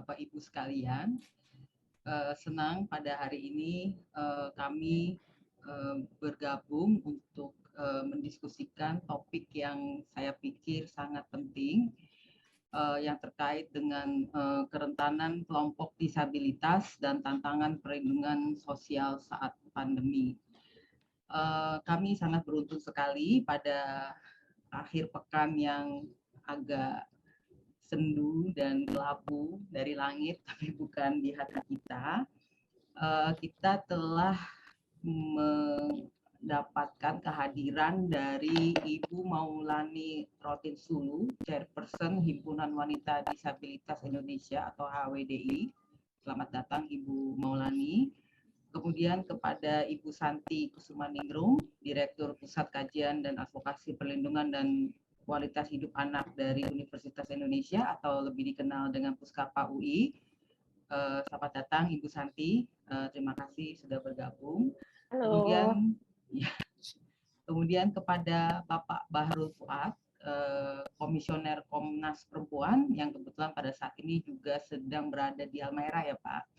Bapak Ibu sekalian. Senang pada hari ini kami bergabung untuk mendiskusikan topik yang saya pikir sangat penting, yang terkait dengan kerentanan kelompok disabilitas dan tantangan perlindungan sosial saat pandemi. Kami sangat beruntung sekali pada akhir pekan yang agak sendu dan kelabu dari langit, tapi bukan di hati kita. Kita telah mendapatkan kehadiran dari Ibu Maulani Rotinsulu, Chairperson Himpunan Wanita Disabilitas Indonesia atau HWDI. Selamat datang Ibu Maulani. Kemudian kepada Ibu Santi Kusumaningrum, Direktur Pusat Kajian dan Advokasi Perlindungan dan Kualitas Hidup Anak dari Universitas Indonesia atau lebih dikenal dengan Puskapa UI. Selamat datang Ibu Santi, terima kasih sudah bergabung. Halo. Kemudian kepada Bapak Bahrul Fuad, Komisioner Komnas Perempuan yang kebetulan pada saat ini juga sedang berada di Halmahera ya Pak.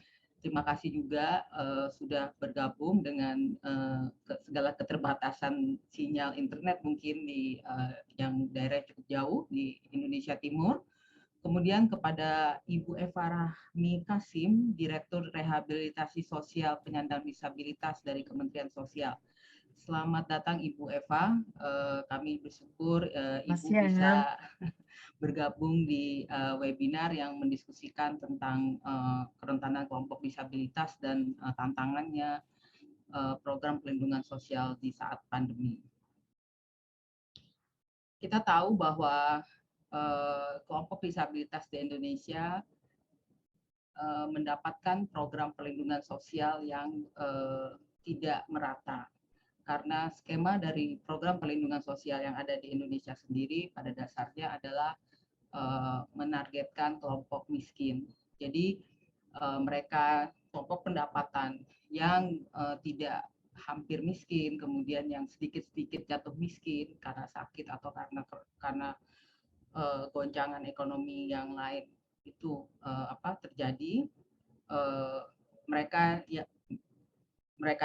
Terima kasih juga sudah bergabung dengan segala keterbatasan sinyal internet mungkin di yang daerah cukup jauh di Indonesia Timur. Kemudian kepada Ibu Eva Rahmi Kasim, Direktur Rehabilitasi Sosial Penyandang Disabilitas dari Kementerian Sosial. Selamat datang Ibu Eva. Kami bersyukur Ibu bisa bergabung di webinar yang mendiskusikan tentang kerentanan kelompok disabilitas dan tantangannya program pelindungan sosial di saat pandemi. Kita tahu bahwa kelompok disabilitas di Indonesia mendapatkan program perlindungan sosial yang tidak merata. Karena skema dari program perlindungan sosial yang ada di Indonesia sendiri pada dasarnya adalah menargetkan kelompok miskin. Jadi mereka kelompok pendapatan yang tidak hampir miskin, kemudian yang sedikit-sedikit jatuh miskin karena sakit atau karena goncangan ekonomi yang lain itu terjadi, mereka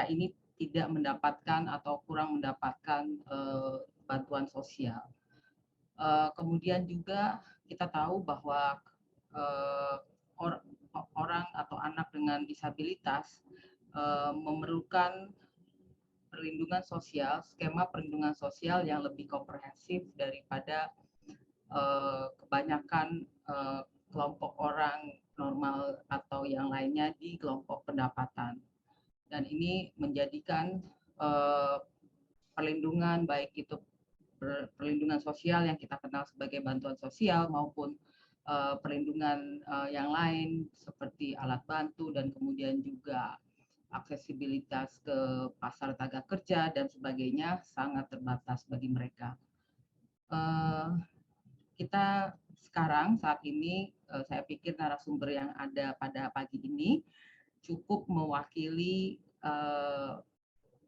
ini tidak mendapatkan atau kurang mendapatkan bantuan sosial. Kemudian juga kita tahu bahwa orang atau anak dengan disabilitas memerlukan perlindungan sosial, skema perlindungan sosial yang lebih komprehensif daripada kebanyakan kelompok orang normal atau yang lainnya di kelompok pendapatan. Dan ini menjadikan perlindungan baik itu perlindungan sosial yang kita kenal sebagai bantuan sosial maupun perlindungan yang lain seperti alat bantu dan kemudian juga aksesibilitas ke pasar tenaga kerja dan sebagainya sangat terbatas bagi mereka. Kita sekarang saat ini saya pikir narasumber yang ada pada pagi ini cukup mewakili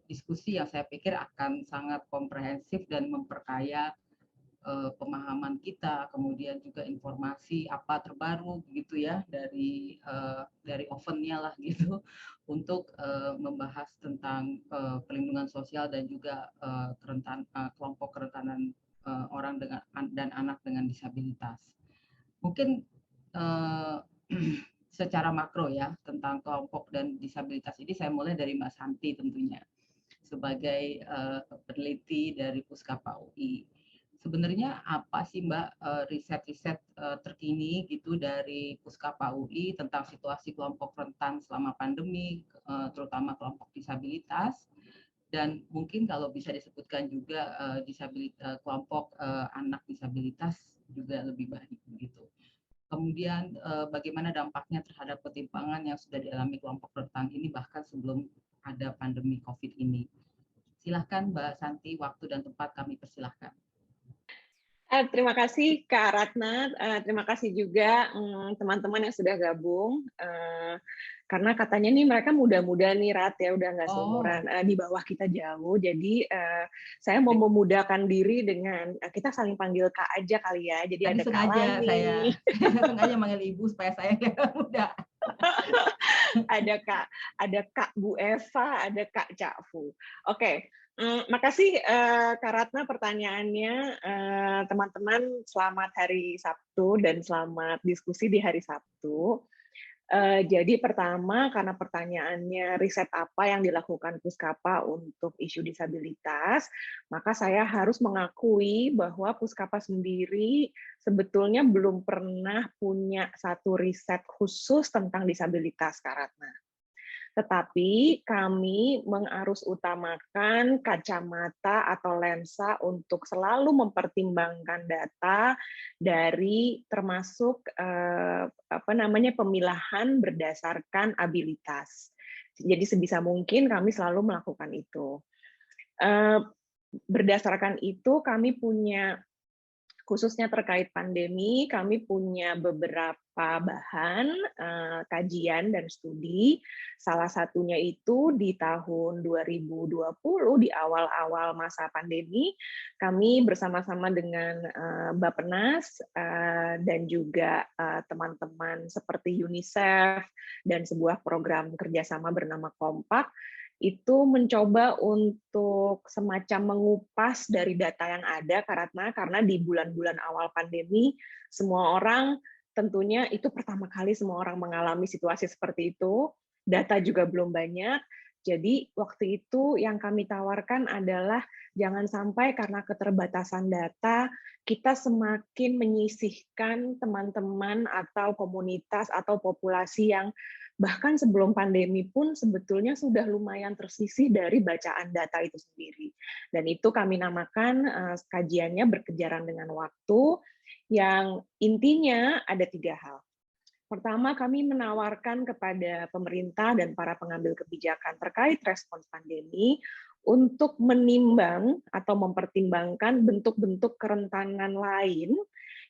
diskusi yang saya pikir akan sangat komprehensif dan memperkaya pemahaman kita, kemudian juga informasi apa terbaru gitu ya dari ovennya lah gitu untuk membahas tentang perlindungan sosial dan juga kelompok kerentanan orang dengan dan anak dengan disabilitas. Mungkin secara makro ya tentang kelompok dan disabilitas ini saya mulai dari Mbak Santi tentunya sebagai peneliti dari Puskapa UI. Sebenarnya apa sih Mbak riset-riset terkini gitu dari Puskapa UI tentang situasi kelompok rentan selama pandemi, terutama kelompok disabilitas, dan mungkin kalau bisa disebutkan juga kelompok anak disabilitas juga lebih baik begitu. Kemudian bagaimana dampaknya terhadap ketimpangan yang sudah dialami kelompok rentan ini bahkan sebelum ada pandemi COVID ini. Silahkan Mbak Santi, waktu dan tempat kami persilahkan. Terima kasih Kak Ratna, terima kasih juga, teman-teman yang sudah gabung, karena katanya nih mereka muda-muda nih Rat ya, udah nggak Oh, seumuran, di bawah kita jauh. Jadi, saya mau memudahkan diri dengan, kita saling panggil Kak aja kali ya. Jadi tadi ada Kak sengaja Lani, saya sengaja manggil ibu supaya saya kelihatan muda. ada Kak Bu Eva, ada Kak Cakfu. Oke, makasih, Kak Ratna pertanyaannya, teman-teman selamat hari Sabtu dan selamat diskusi di hari Sabtu. Jadi pertama, karena pertanyaannya riset apa yang dilakukan Puskapa untuk isu disabilitas, maka saya harus mengakui bahwa Puskapa sendiri sebetulnya belum pernah punya satu riset khusus tentang disabilitas, Kak Ratna. Tetapi kami mengarusutamakan kacamata atau lensa untuk selalu mempertimbangkan data dari termasuk pemilahan berdasarkan abilitas. Jadi sebisa mungkin kami selalu melakukan itu. Eh, Berdasarkan itu kami punya, khususnya terkait pandemi, kami punya beberapa bahan kajian dan studi. Salah satunya itu di tahun 2020, di awal-awal masa pandemi, kami bersama-sama dengan Bappenas dan juga teman-teman seperti UNICEF dan sebuah program kerjasama bernama Kompak, itu mencoba untuk semacam mengupas dari data yang ada, karena di bulan-bulan awal pandemi, semua orang tentunya itu pertama kali semua orang mengalami situasi seperti itu, data juga belum banyak, jadi waktu itu yang kami tawarkan adalah jangan sampai karena keterbatasan data, kita semakin menyisihkan teman-teman atau komunitas atau populasi yang bahkan sebelum pandemi pun sebetulnya sudah lumayan tersisih dari bacaan data itu sendiri. Dan itu kami namakan kajiannya berkejaran dengan waktu, yang intinya ada 3 hal. Pertama, kami menawarkan kepada pemerintah dan para pengambil kebijakan terkait respons pandemi untuk menimbang atau mempertimbangkan bentuk-bentuk kerentanan lain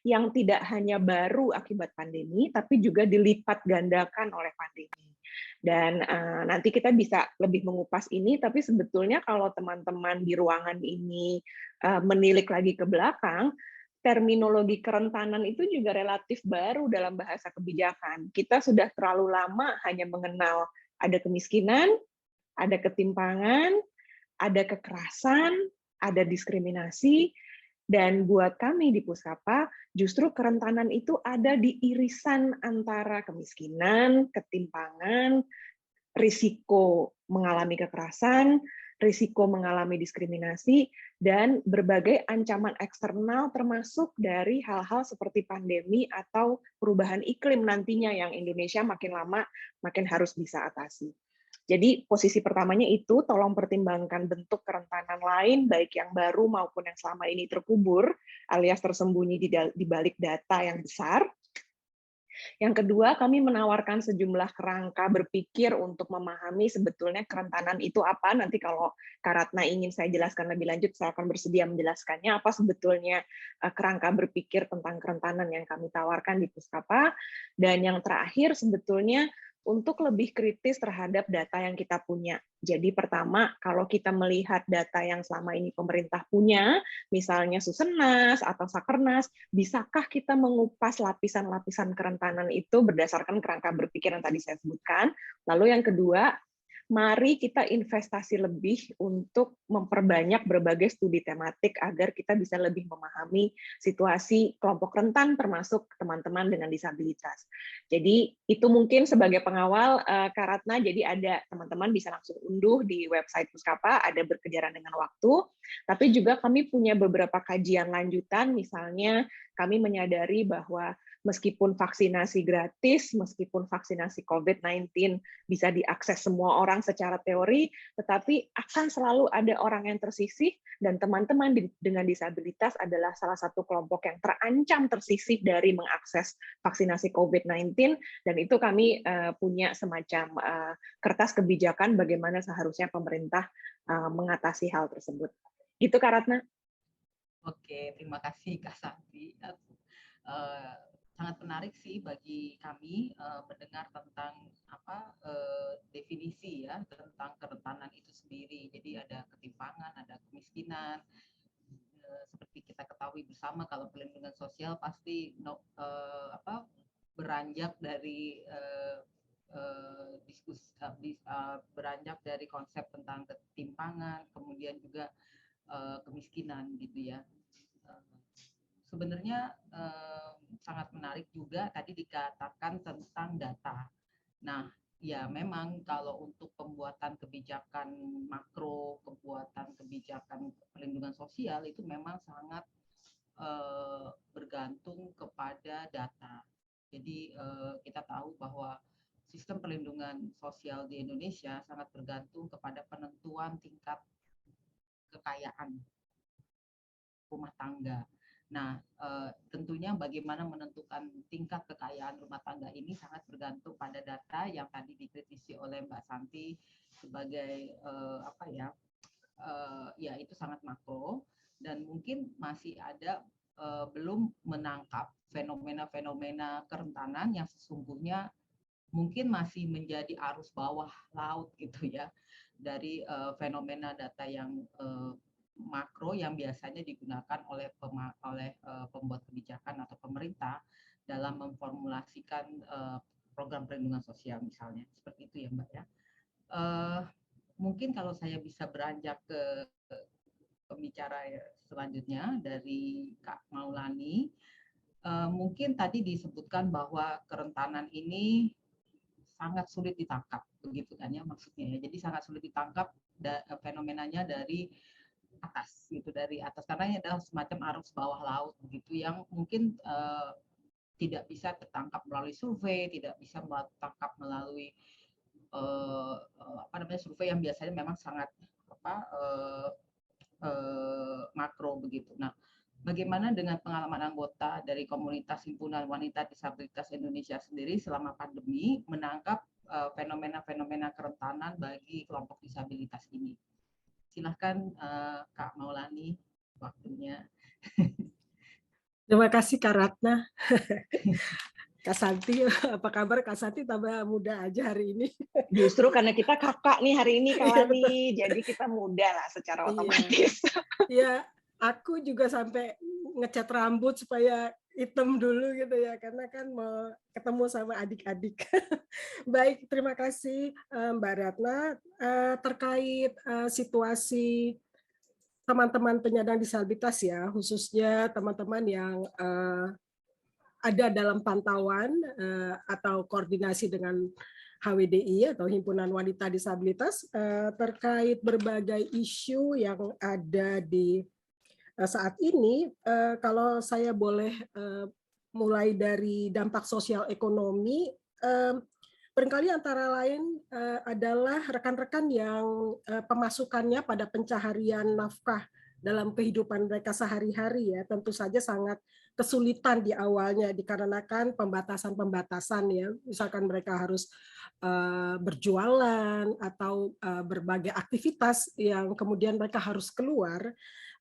yang tidak hanya baru akibat pandemi, tapi juga dilipat gandakan oleh pandemi. Dan nanti kita bisa lebih mengupas ini, tapi sebetulnya kalau teman-teman di ruangan ini menilik lagi ke belakang, terminologi kerentanan itu juga relatif baru dalam bahasa kebijakan. Kita sudah terlalu lama hanya mengenal ada kemiskinan, ada ketimpangan, ada kekerasan, ada diskriminasi, dan buat kami di Puskapa, justru kerentanan itu ada di irisan antara kemiskinan, ketimpangan, risiko mengalami kekerasan, risiko mengalami diskriminasi, dan berbagai ancaman eksternal termasuk dari hal-hal seperti pandemi atau perubahan iklim nantinya yang Indonesia makin lama makin harus bisa atasi. Jadi posisi pertamanya itu tolong pertimbangkan bentuk kerentanan lain, baik yang baru maupun yang selama ini terkubur alias tersembunyi di balik data yang besar. Yang kedua, kami menawarkan sejumlah kerangka berpikir untuk memahami sebetulnya kerentanan itu apa. Nanti kalau Kak Ratna ingin saya jelaskan lebih lanjut, saya akan bersedia menjelaskannya apa sebetulnya kerangka berpikir tentang kerentanan yang kami tawarkan di Puskapa. Dan yang terakhir sebetulnya untuk lebih kritis terhadap data yang kita punya. Jadi pertama, kalau kita melihat data yang selama ini pemerintah punya, misalnya Susenas atau Sakernas, bisakah kita mengupas lapisan-lapisan kerentanan itu berdasarkan kerangka berpikir yang tadi saya sebutkan? Lalu yang kedua, mari kita investasi lebih untuk memperbanyak berbagai studi tematik agar kita bisa lebih memahami situasi kelompok rentan termasuk teman-teman dengan disabilitas. Jadi itu mungkin sebagai pengawal Kak Ratna, jadi ada teman-teman bisa langsung unduh di website Puskapa, ada berkejaran dengan waktu, tapi juga kami punya beberapa kajian lanjutan, misalnya kami menyadari bahwa meskipun vaksinasi gratis, meskipun vaksinasi COVID-19 bisa diakses semua orang secara teori, tetapi akan selalu ada orang yang tersisih, dan teman-teman dengan disabilitas adalah salah satu kelompok yang terancam tersisih dari mengakses vaksinasi COVID-19, dan itu kami punya semacam kertas kebijakan bagaimana seharusnya pemerintah mengatasi hal tersebut. Gitu Kak Ratna. Oke, terima kasih Kak Santi. Eh, Sangat menarik sih bagi kami mendengar tentang definisi ya tentang kerentanan itu sendiri. Jadi ada ketimpangan, ada kemiskinan. Seperti kita ketahui bersama kalau perlindungan sosial pasti beranjak dari beranjak dari konsep tentang ketimpangan, kemudian juga kemiskinan gitu ya. Sebenarnya sangat menarik juga tadi dikatakan tentang data. Nah, ya memang kalau untuk pembuatan kebijakan makro, pembuatan kebijakan perlindungan sosial itu memang sangat bergantung kepada data. Jadi kita tahu bahwa sistem perlindungan sosial di Indonesia sangat bergantung kepada penentuan tingkat kekayaan rumah tangga. Nah, tentunya bagaimana menentukan tingkat kekayaan rumah tangga ini sangat bergantung pada data yang tadi dikritisi oleh Mbak Santi sebagai ya itu sangat makro dan mungkin masih ada belum menangkap fenomena-fenomena kerentanan yang sesungguhnya mungkin masih menjadi arus bawah laut gitu ya dari fenomena data yang makro yang biasanya digunakan oleh pembuat kebijakan atau pemerintah dalam memformulasikan program perlindungan sosial misalnya seperti itu ya Mbak ya. Mungkin kalau saya bisa beranjak ke pembicara selanjutnya dari Kak Maulani, mungkin tadi disebutkan bahwa kerentanan ini sangat sulit ditangkap begitu kan ya maksudnya ya. Jadi sangat sulit ditangkap fenomenanya dari atas gitu dari atas karena ini adalah semacam arus bawah laut begitu yang mungkin tidak bisa tertangkap melalui survei, tidak bisa tertangkap melalui survei yang biasanya memang sangat makro begitu. Nah, bagaimana dengan pengalaman anggota dari komunitas himpunan wanita disabilitas Indonesia sendiri selama pandemi menangkap fenomena-fenomena kerentanan bagi kelompok disabilitas ini? Silahkan Kak Maulani, waktunya. Terima kasih Kak Ratna. Kak Santi, apa kabar Kak Santi? Tambah muda aja hari ini. Justru karena kita kakak nih hari ini Kak Lani, jadi kita muda lah secara otomatis. Iya, aku juga sampai ngecat rambut supaya hitam dulu gitu ya, karena kan mau ketemu sama adik-adik. Baik, terima kasih Mbak Ratna. Terkait situasi teman-teman penyandang disabilitas ya, khususnya teman-teman yang ada dalam pantauan atau koordinasi dengan HWDI atau Himpunan Wanita Disabilitas terkait berbagai isu yang ada di saat ini. Kalau saya boleh mulai dari dampak sosial ekonomi, barangkali antara lain adalah rekan-rekan yang pemasukannya pada pencaharian nafkah dalam kehidupan mereka sehari-hari ya tentu saja sangat kesulitan di awalnya dikarenakan pembatasan-pembatasan ya, misalkan mereka harus berjualan atau berbagai aktivitas yang kemudian mereka harus keluar.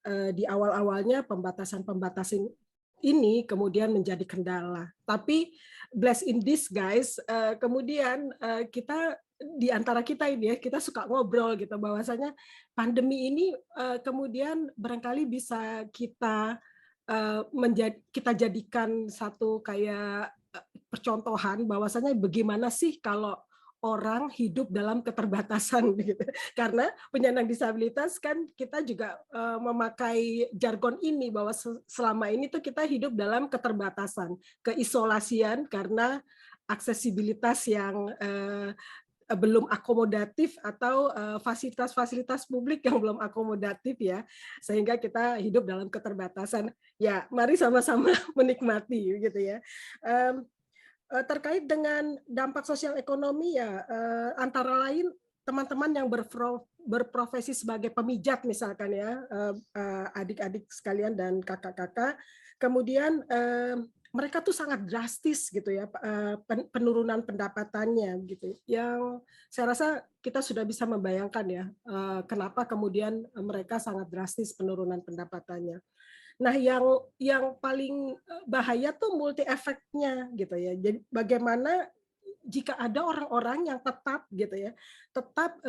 Di awal-awalnya pembatasan-pembatasan ini kemudian menjadi kendala. Tapi bless in disguise, kemudian kita di antara kita ini ya, kita suka ngobrol gitu bahwasanya pandemi ini kemudian barangkali bisa kita kita jadikan satu kayak percontohan bahwasanya bagaimana sih kalau orang hidup dalam keterbatasan gitu. Karena penyandang disabilitas kan kita juga memakai jargon ini bahwa selama ini tuh kita hidup dalam keterbatasan, keisolasian karena aksesibilitas yang belum akomodatif atau fasilitas-fasilitas publik yang belum akomodatif ya, sehingga kita hidup dalam keterbatasan. Ya, mari sama-sama menikmati gitu ya. Terkait dengan dampak sosial ekonomi ya, antara lain teman-teman yang berprofesi sebagai pemijat misalkan ya, adik-adik sekalian dan kakak-kakak, kemudian mereka tuh sangat drastis gitu ya penurunan pendapatannya gitu. Yang saya rasa kita sudah bisa membayangkan ya kenapa kemudian mereka sangat drastis penurunan pendapatannya. Nah, yang paling bahaya tuh multi efeknya gitu ya. Jadi bagaimana jika ada orang-orang yang tetap gitu ya, tetap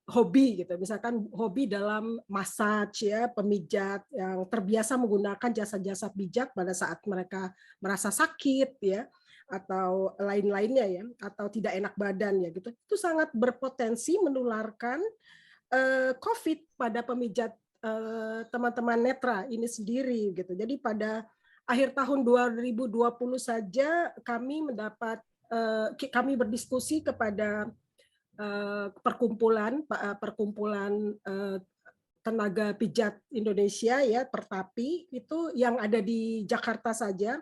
hobi gitu, misalkan hobi dalam massage ya, pemijat yang terbiasa menggunakan jasa-jasa pijat pada saat mereka merasa sakit ya, atau lain-lainnya ya, atau tidak enak badan ya gitu, itu sangat berpotensi menularkan COVID pada pemijat teman-teman netra ini sendiri gitu. Jadi pada akhir tahun 2020 saja kami berdiskusi kepada perkumpulan tenaga pijat Indonesia ya, Pertapi, itu yang ada di Jakarta saja.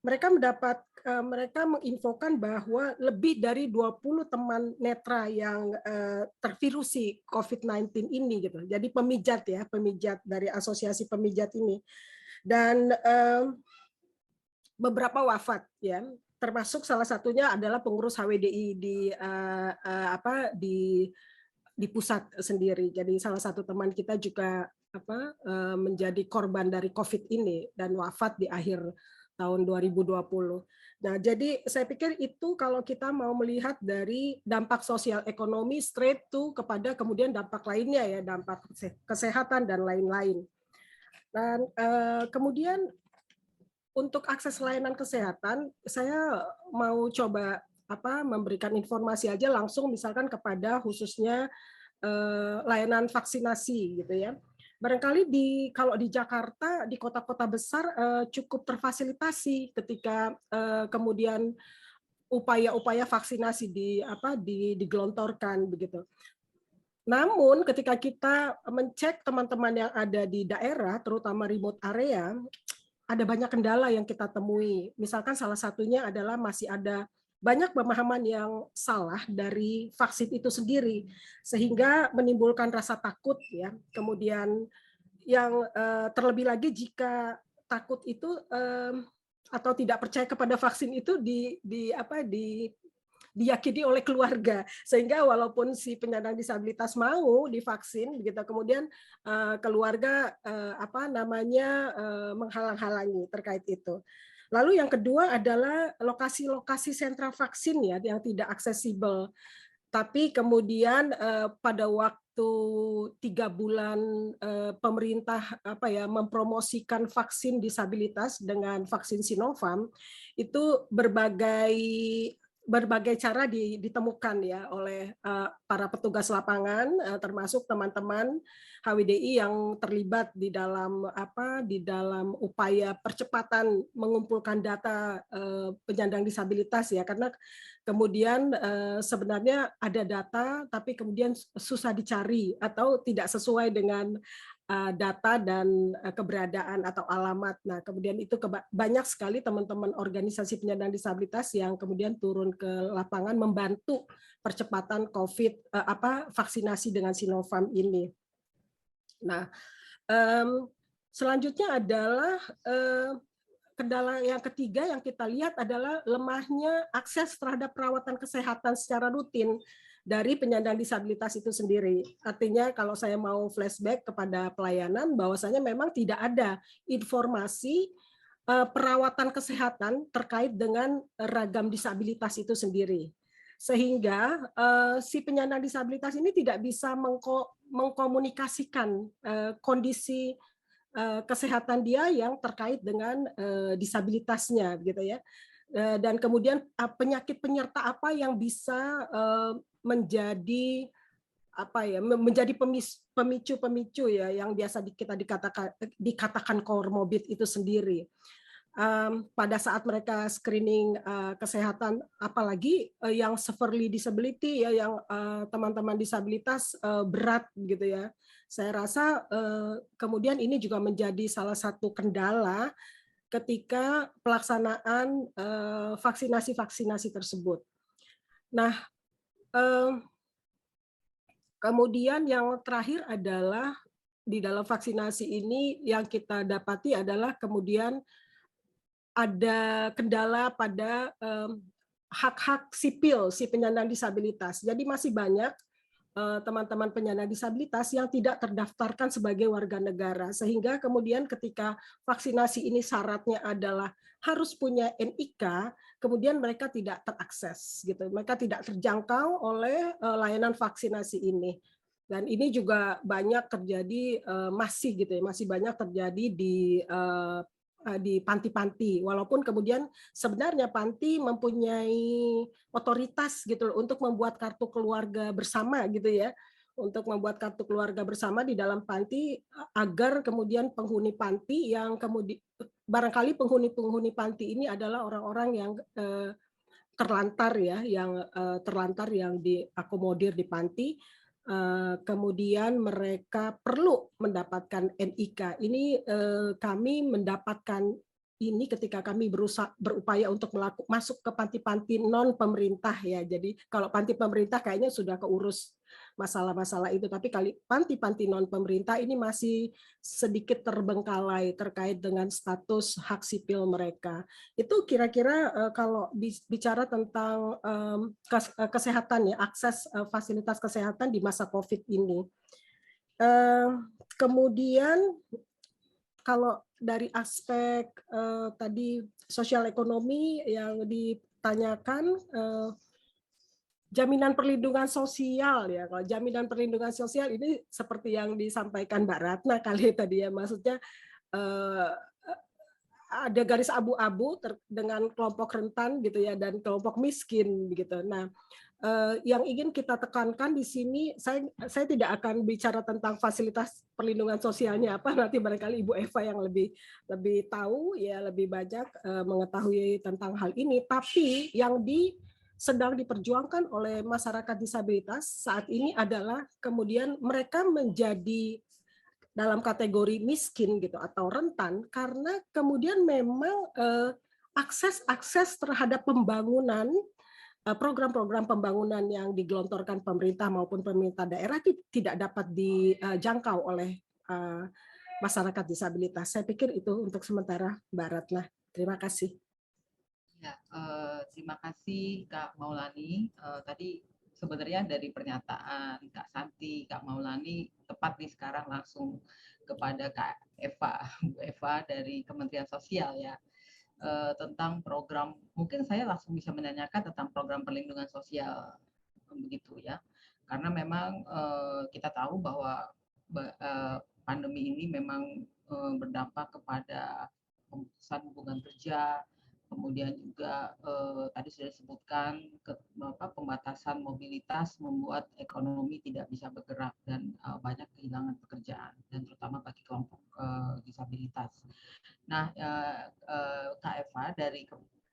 Mereka menginfokan bahwa lebih dari 20 teman netra yang tervirusi COVID-19 ini gitu. Jadi pemijat dari asosiasi pemijat ini. Dan beberapa wafat ya. Termasuk salah satunya adalah pengurus HWDI di pusat sendiri. Jadi salah satu teman kita juga menjadi korban dari COVID ini dan wafat di akhir tahun 2020. Nah, jadi saya pikir itu kalau kita mau melihat dari dampak sosial ekonomi straight to kepada kemudian dampak lainnya ya, dampak kesehatan dan lain-lain. Dan kemudian untuk akses layanan kesehatan, saya mau coba memberikan informasi aja langsung misalkan kepada khususnya layanan vaksinasi gitu ya. Barangkali kalau di Jakarta, di kota-kota besar cukup terfasilitasi ketika kemudian upaya-upaya vaksinasi digelontorkan begitu. Namun ketika kita mencek teman-teman yang ada di daerah, terutama remote area, ada banyak kendala yang kita temui. Misalkan salah satunya adalah masih ada banyak pemahaman yang salah dari vaksin itu sendiri, sehingga menimbulkan rasa takut ya. Kemudian yang terlebih lagi jika takut itu atau tidak percaya kepada vaksin itu diyakini oleh keluarga, sehingga walaupun si penyandang disabilitas mau divaksin begitu, kemudian keluarga menghalang-halangi terkait itu. Lalu yang kedua adalah lokasi-lokasi sentra vaksin ya yang tidak aksesibel. Tapi kemudian pada waktu 3 bulan pemerintah mempromosikan vaksin disabilitas dengan vaksin Sinovac, itu berbagai cara ditemukan ya oleh para petugas lapangan, termasuk teman-teman HWDI yang terlibat di dalam upaya percepatan mengumpulkan data penyandang disabilitas ya, karena kemudian sebenarnya ada data tapi kemudian susah dicari atau tidak sesuai dengan data dan keberadaan atau alamat. Nah, kemudian itu banyak sekali teman-teman organisasi penyandang disabilitas yang kemudian turun ke lapangan membantu percepatan vaksinasi dengan Sinovac ini. Nah, selanjutnya adalah kendala yang ketiga yang kita lihat adalah lemahnya akses terhadap perawatan kesehatan secara rutin dari penyandang disabilitas itu sendiri. Artinya kalau saya mau flashback kepada pelayanan, bahwasanya memang tidak ada informasi perawatan kesehatan terkait dengan ragam disabilitas itu sendiri. Sehingga si penyandang disabilitas ini tidak bisa mengkomunikasikan kondisi kesehatan dia yang terkait dengan disabilitasnya gitu ya. Dan kemudian penyakit penyerta apa yang bisa menjadi pemicu ya yang biasa kita dikatakan comorbid itu sendiri. Pada saat mereka screening kesehatan, apalagi yang severely disability ya, yang teman-teman disabilitas berat gitu ya. Saya rasa kemudian ini juga menjadi salah satu kendala ketika pelaksanaan vaksinasi tersebut. Nah, kemudian yang terakhir adalah di dalam vaksinasi ini yang kita dapati adalah kemudian ada kendala pada hak-hak sipil si penyandang disabilitas. Jadi masih banyak teman-teman penyandang disabilitas yang tidak terdaftarkan sebagai warga negara, sehingga kemudian ketika vaksinasi ini syaratnya adalah harus punya NIK, kemudian mereka tidak terakses gitu, mereka tidak terjangkau oleh layanan vaksinasi ini. Dan ini juga banyak terjadi, masih gitu ya, masih banyak terjadi di panti-panti, walaupun kemudian sebenarnya panti mempunyai otoritas gitu loh untuk membuat kartu keluarga bersama gitu ya, untuk membuat kartu keluarga bersama di dalam panti agar kemudian penghuni panti yang kemudian barangkali penghuni panti ini adalah orang-orang yang terlantar ya, yang terlantar yang diakomodir di panti. Kemudian mereka perlu mendapatkan NIK. Ini kami mendapatkan ini ketika kami berupaya untuk masuk ke panti-panti non pemerintah ya. Jadi kalau panti pemerintah kayaknya sudah keurus masalah-masalah itu, tapi panti-panti non pemerintah ini masih sedikit terbengkalai terkait dengan status hak sipil mereka. Itu kira-kira kalau bicara tentang kesehatan ya, akses fasilitas kesehatan di masa COVID ini. Kemudian kalau dari aspek tadi sosial ekonomi yang ditanyakan, jaminan perlindungan sosial ya. Kalau jaminan perlindungan sosial ini seperti yang disampaikan Mbak Ratna kali tadi ya, maksudnya ada garis abu-abu dengan kelompok rentan gitu ya dan kelompok miskin begitu. Nah, yang ingin kita tekankan di sini, saya tidak akan bicara tentang fasilitas perlindungan sosialnya apa, nanti barangkali Ibu Eva yang lebih tahu ya, lebih banyak mengetahui tentang hal ini. Tapi yang sedang diperjuangkan oleh masyarakat disabilitas saat ini adalah kemudian mereka menjadi dalam kategori miskin gitu atau rentan karena kemudian memang akses terhadap pembangunan, program-program pembangunan yang digelontorkan pemerintah maupun pemerintah daerah tidak dapat dijangkau oleh masyarakat disabilitas. Saya pikir itu untuk sementara, Mbak Ratna. Terima kasih. Ya, terima kasih Kak Maulani. Tadi sebenarnya dari pernyataan Kak Santi, Kak Maulani, tepat nih sekarang langsung kepada Kak Eva, Bu Eva dari Kementerian Sosial ya, tentang program, mungkin saya langsung bisa menanyakan tentang program perlindungan sosial, begitu ya. Karena memang kita tahu bahwa pandemi ini memang berdampak kepada pemutusan hubungan kerja, kemudian juga tadi sudah disebutkan pembatasan mobilitas membuat ekonomi tidak bisa bergerak dan banyak kehilangan pekerjaan dan terutama bagi kelompok disabilitas. Nah, Kak Eva dari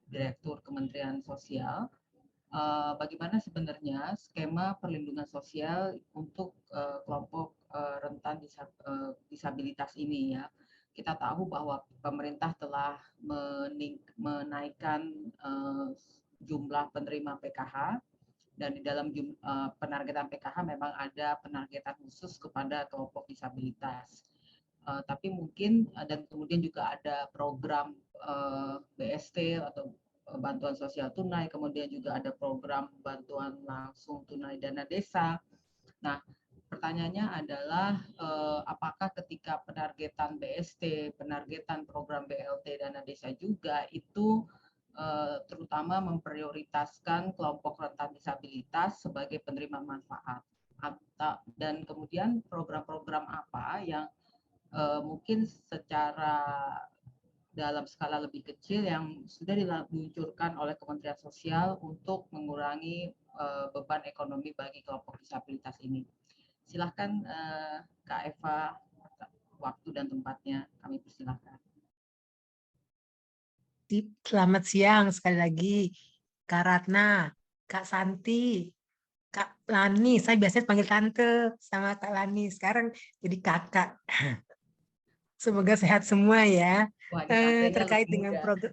Direktur Kementerian Sosial, bagaimana sebenarnya skema perlindungan sosial untuk kelompok rentan disabilitas ini ya? Kita tahu bahwa pemerintah telah menaikkan jumlah penerima PKH dan di dalam penargetan PKH memang ada penargetan khusus kepada kelompok disabilitas. Tapi mungkin dan kemudian juga ada program BST atau bantuan sosial tunai, kemudian juga ada program bantuan langsung tunai dana desa. Nah, pertanyaannya adalah apakah ketika penargetan BST, penargetan program BLT dana desa juga itu terutama memprioritaskan kelompok rentan disabilitas sebagai penerima manfaat, dan kemudian program-program apa yang mungkin secara dalam skala lebih kecil yang sudah diluncurkan oleh Kementerian Sosial untuk mengurangi beban ekonomi bagi kelompok disabilitas ini. Silahkan Kak Eva, waktu dan tempatnya kami persilahkan. Selamat siang sekali lagi, Kak Ratna, Kak Santi, Kak Lani. Saya biasanya panggil tante sama Kak Lani. Sekarang jadi kakak. Semoga sehat semua ya. Wah, terkait dengan program,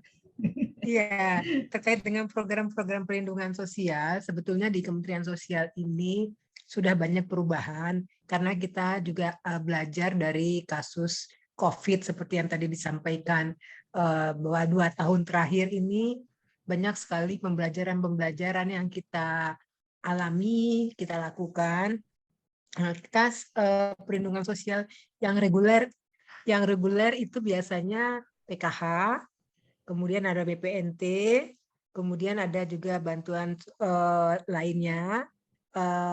ya, terkait dengan program-program perlindungan sosial, sebetulnya di Kementerian Sosial ini sudah banyak perubahan karena kita juga belajar dari kasus COVID seperti yang tadi disampaikan, bahwa 2 tahun terakhir ini banyak sekali pembelajaran yang kita alami, kita lakukan Nah, kita perlindungan sosial yang reguler itu biasanya PKH, kemudian ada BPNT, kemudian ada juga bantuan lainnya,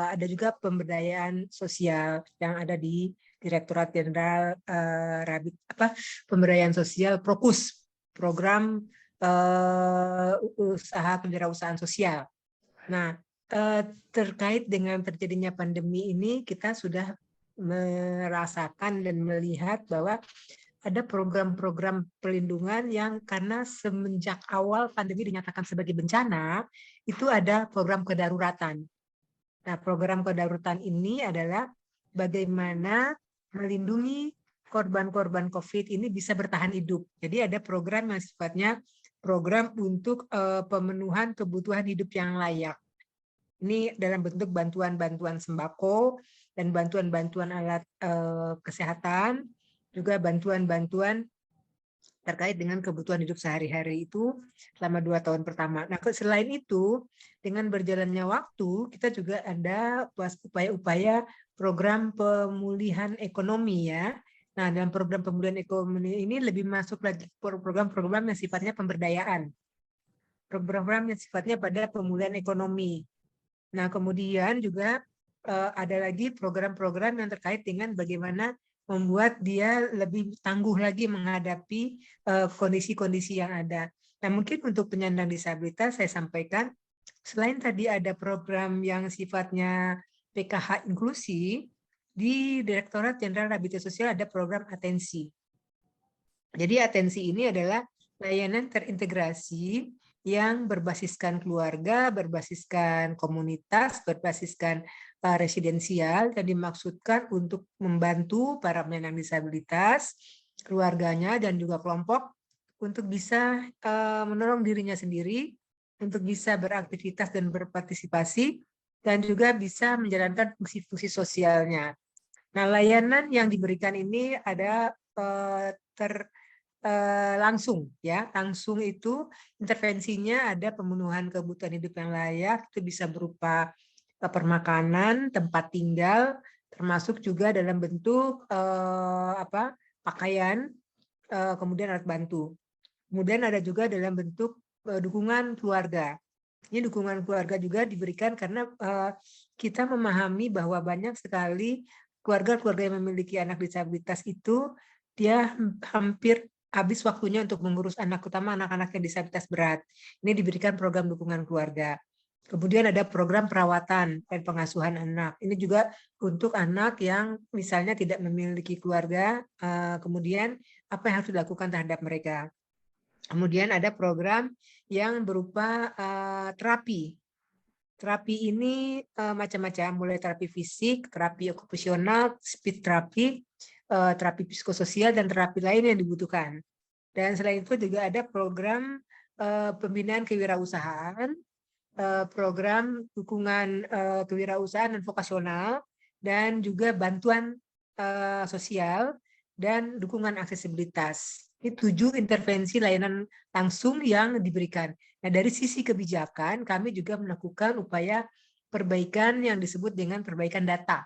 ada juga pemberdayaan sosial yang ada di Direktorat Jenderal Pemberdayaan Sosial Prokus, program usaha kewirausahaan sosial. Nah, terkait dengan terjadinya pandemi ini, kita sudah merasakan dan melihat bahwa ada program-program perlindungan yang karena semenjak awal pandemi dinyatakan sebagai bencana, itu ada program kedaruratan. Nah, program kedaruratan ini adalah bagaimana melindungi korban-korban COVID ini bisa bertahan hidup. Jadi ada program yang sifatnya program untuk pemenuhan kebutuhan hidup yang layak. Ini dalam bentuk bantuan-bantuan sembako dan bantuan-bantuan alat kesehatan, juga bantuan-bantuan terkait dengan kebutuhan hidup sehari-hari itu selama 2 tahun pertama. Nah, selain itu, dengan berjalannya waktu, kita juga ada upaya-upaya program pemulihan ekonomi ya. Nah, dalam program pemulihan ekonomi ini lebih masuk lagi program-program yang sifatnya pemberdayaan. Program-program yang sifatnya pada pemulihan ekonomi. Nah, kemudian juga ada lagi program-program yang terkait dengan bagaimana membuat dia lebih tangguh lagi menghadapi kondisi-kondisi yang ada. Nah, mungkin untuk penyandang disabilitas saya sampaikan, selain tadi ada program yang sifatnya PKH inklusi, di Direktorat Jenderal Rehabilitasi Sosial ada program atensi. Jadi atensi ini adalah layanan terintegrasi yang berbasiskan keluarga, berbasiskan komunitas, berbasiskan residensial, dan dimaksudkan untuk membantu para penyandang disabilitas, keluarganya, dan juga kelompok untuk bisa menolong dirinya sendiri, untuk bisa beraktivitas dan berpartisipasi, dan juga bisa menjalankan fungsi-fungsi sosialnya. Nah, layanan yang diberikan ini ada langsung ya, langsung itu intervensinya ada pemenuhan kebutuhan hidup yang layak, itu bisa berupa permakanan, tempat tinggal, termasuk juga dalam bentuk pakaian, kemudian alat bantu. Kemudian ada juga dalam bentuk dukungan keluarga. Ini dukungan keluarga juga diberikan karena kita memahami bahwa banyak sekali keluarga-keluarga yang memiliki anak disabilitas itu dia hampir habis waktunya untuk mengurus anak, utama anak-anak yang disabilitas berat. Ini diberikan program dukungan keluarga. Kemudian ada program perawatan dan pengasuhan anak. Ini juga untuk anak yang misalnya tidak memiliki keluarga, kemudian apa yang harus dilakukan terhadap mereka. Kemudian ada program yang berupa terapi. Terapi ini macam-macam, mulai terapi fisik, terapi okupasional, speech terapi, terapi psikososial, dan terapi lain yang dibutuhkan. Dan selain itu juga ada program pembinaan kewirausahaan, program dukungan kewirausahaan dan vokasional, dan juga bantuan sosial dan dukungan aksesibilitas. Ini 7 intervensi layanan langsung yang diberikan. Nah, dari sisi kebijakan, kami juga melakukan upaya perbaikan yang disebut dengan perbaikan data.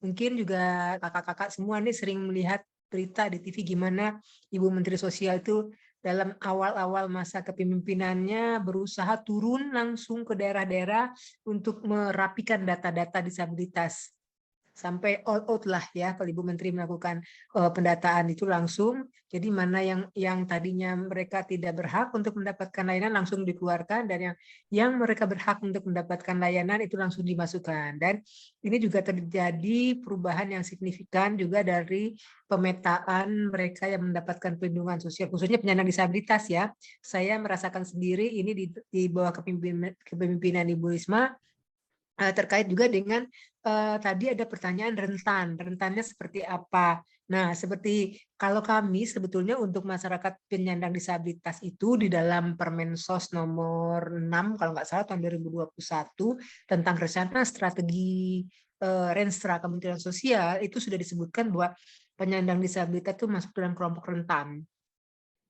Mungkin juga kakak-kakak semua nih sering melihat berita di TV gimana Ibu Menteri Sosial itu dalam awal-awal masa kepemimpinannya berusaha turun langsung ke daerah-daerah untuk merapikan data-data disabilitas. Sampai all out lah ya kalau Ibu Menteri melakukan pendataan itu langsung. Jadi mana yang tadinya mereka tidak berhak untuk mendapatkan layanan langsung dikeluarkan, dan yang mereka berhak untuk mendapatkan layanan itu langsung dimasukkan. Dan ini juga terjadi perubahan yang signifikan juga dari pemetaan mereka yang mendapatkan perlindungan sosial, khususnya penyandang disabilitas ya. Saya merasakan sendiri ini di bawah kepemimpinan Ibu Risma, terkait juga dengan tadi ada pertanyaan rentannya seperti apa. Nah, seperti kalau kami sebetulnya untuk masyarakat penyandang disabilitas itu di dalam Permensos nomor 6 kalau nggak salah tahun 2021 tentang rencana strategi Renstra Kementerian Sosial itu sudah disebutkan bahwa penyandang disabilitas itu masuk dalam kelompok rentan.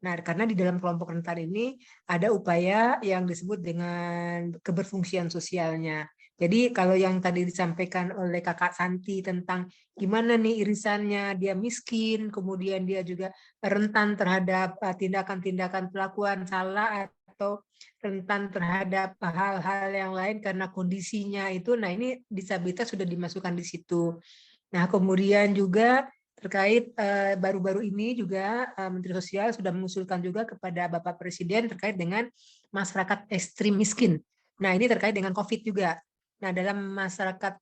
Nah, karena di dalam kelompok rentan ini ada upaya yang disebut dengan keberfungsian sosialnya. Jadi kalau yang tadi disampaikan oleh Kakak Santi tentang gimana nih irisannya, dia miskin, kemudian dia juga rentan terhadap tindakan-tindakan perlakuan salah atau rentan terhadap hal-hal yang lain karena kondisinya itu, nah ini disabilitas sudah dimasukkan di situ. Nah kemudian juga terkait baru-baru ini juga Menteri Sosial sudah mengusulkan juga kepada Bapak Presiden terkait dengan masyarakat ekstrim miskin. Nah ini terkait dengan COVID juga. Nah, dalam masyarakat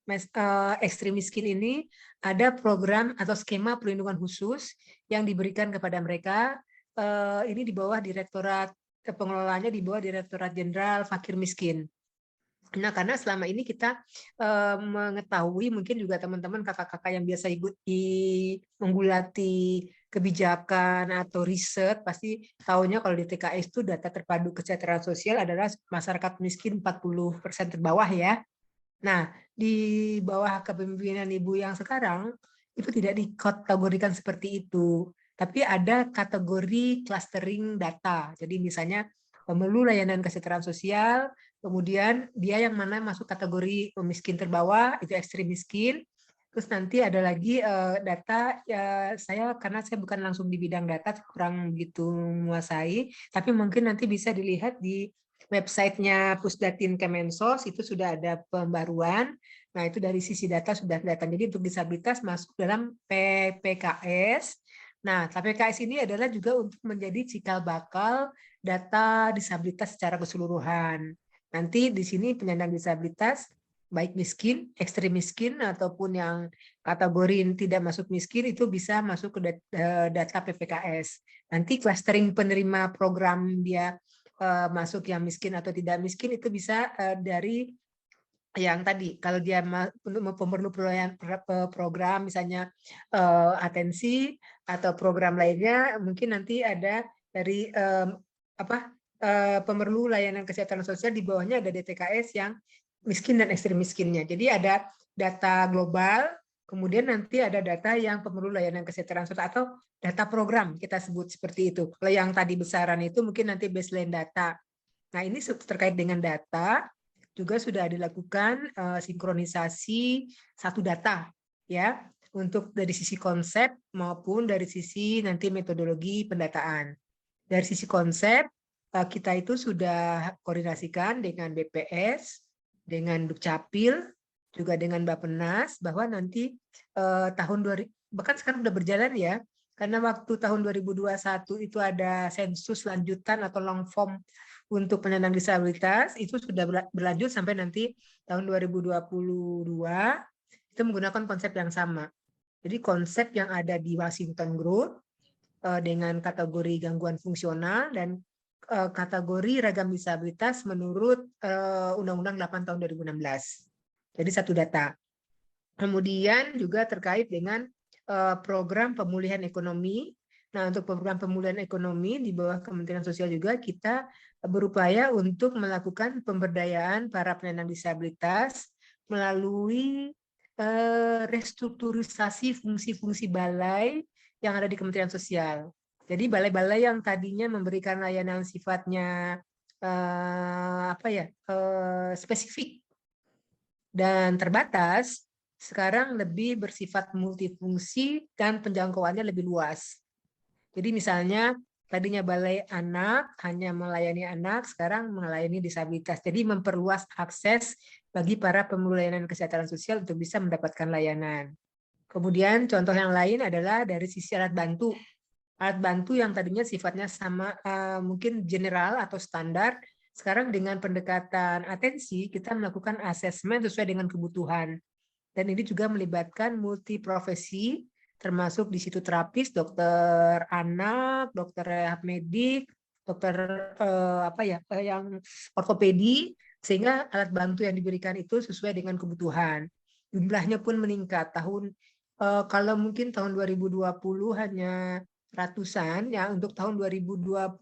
ekstrim miskin ini ada program atau skema perlindungan khusus yang diberikan kepada mereka. Ini di bawah Direktorat pengelolaannya di bawah Direktorat Jenderal Fakir Miskin. Nah, karena selama ini kita mengetahui, mungkin juga teman-teman kakak-kakak yang biasa ikut menggulati kebijakan atau riset, pasti tahunya kalau di TKS itu data terpadu kesejahteraan sosial adalah masyarakat miskin 40% terbawah ya. Nah, di bawah kepemimpinan Ibu yang sekarang, itu tidak dikategorikan seperti itu. Tapi ada kategori clustering data. Jadi misalnya pemerlu layanan kesejahteraan sosial, kemudian dia yang mana masuk kategori miskin terbawah, itu ekstrim miskin. Terus nanti ada lagi data, karena saya bukan langsung di bidang data, kurang begitu menguasai, tapi mungkin nanti bisa dilihat di websitenya Pusdatin Kemensos, itu sudah ada pembaruan. Nah, itu dari sisi data sudah kelihatan. Jadi untuk disabilitas masuk dalam PPKS. Nah, PPKS ini adalah juga untuk menjadi cikal bakal data disabilitas secara keseluruhan. Nanti di sini penyandang disabilitas, baik miskin, ekstrim miskin, ataupun yang kategori tidak masuk miskin, itu bisa masuk ke data PPKS. Nanti clustering penerima program dia masuk yang miskin atau tidak miskin itu bisa dari yang tadi, kalau dia pemerlu program misalnya atensi atau program lainnya, mungkin nanti ada dari pemerlu layanan kesehatan sosial, di bawahnya ada DTKS yang miskin dan ekstrim miskinnya. Jadi ada data global, kemudian nanti ada data yang pemerlu layanan kesehatan sosial atau data program, kita sebut seperti itu. Kalau yang tadi besaran itu mungkin nanti baseline data. Nah, ini terkait dengan data juga sudah dilakukan sinkronisasi satu data ya, untuk dari sisi konsep maupun dari sisi nanti metodologi pendataan. Dari sisi konsep kita itu sudah koordinasikan dengan BPS, dengan Dukcapil, juga dengan Bappenas, bahwa nanti tahun 2000, bahkan sekarang sudah berjalan ya, karena waktu tahun 2021 itu ada sensus lanjutan atau long form untuk penyandang disabilitas, itu sudah berlanjut sampai nanti tahun 2022, itu menggunakan konsep yang sama. Jadi konsep yang ada di Washington Group dengan kategori gangguan fungsional dan kategori ragam disabilitas menurut Undang-Undang 8 tahun 2016. Jadi satu data. Kemudian juga terkait dengan program pemulihan ekonomi. Nah, untuk program pemulihan ekonomi di bawah Kementerian Sosial juga kita berupaya untuk melakukan pemberdayaan para penyandang disabilitas melalui restrukturisasi fungsi-fungsi balai yang ada di Kementerian Sosial. Jadi balai-balai yang tadinya memberikan layanan sifatnya spesifik dan terbatas, sekarang lebih bersifat multifungsi dan penjangkauannya lebih luas. Jadi misalnya tadinya balai anak hanya melayani anak, sekarang melayani disabilitas. Jadi memperluas akses bagi para pemerlu layanan kesehatan sosial untuk bisa mendapatkan layanan. Kemudian contoh yang lain adalah dari sisi alat bantu. Alat bantu yang tadinya sifatnya sama, mungkin general atau standar, sekarang dengan pendekatan atensi kita melakukan asesmen sesuai dengan kebutuhan. Dan ini juga melibatkan multiprofesi, termasuk di situ terapis, dokter anak, dokter rehab medik, dokter yang ortopedi, sehingga alat bantu yang diberikan itu sesuai dengan kebutuhan. Jumlahnya pun meningkat. Kalau mungkin tahun 2020 hanya ratusan, ya untuk tahun 2021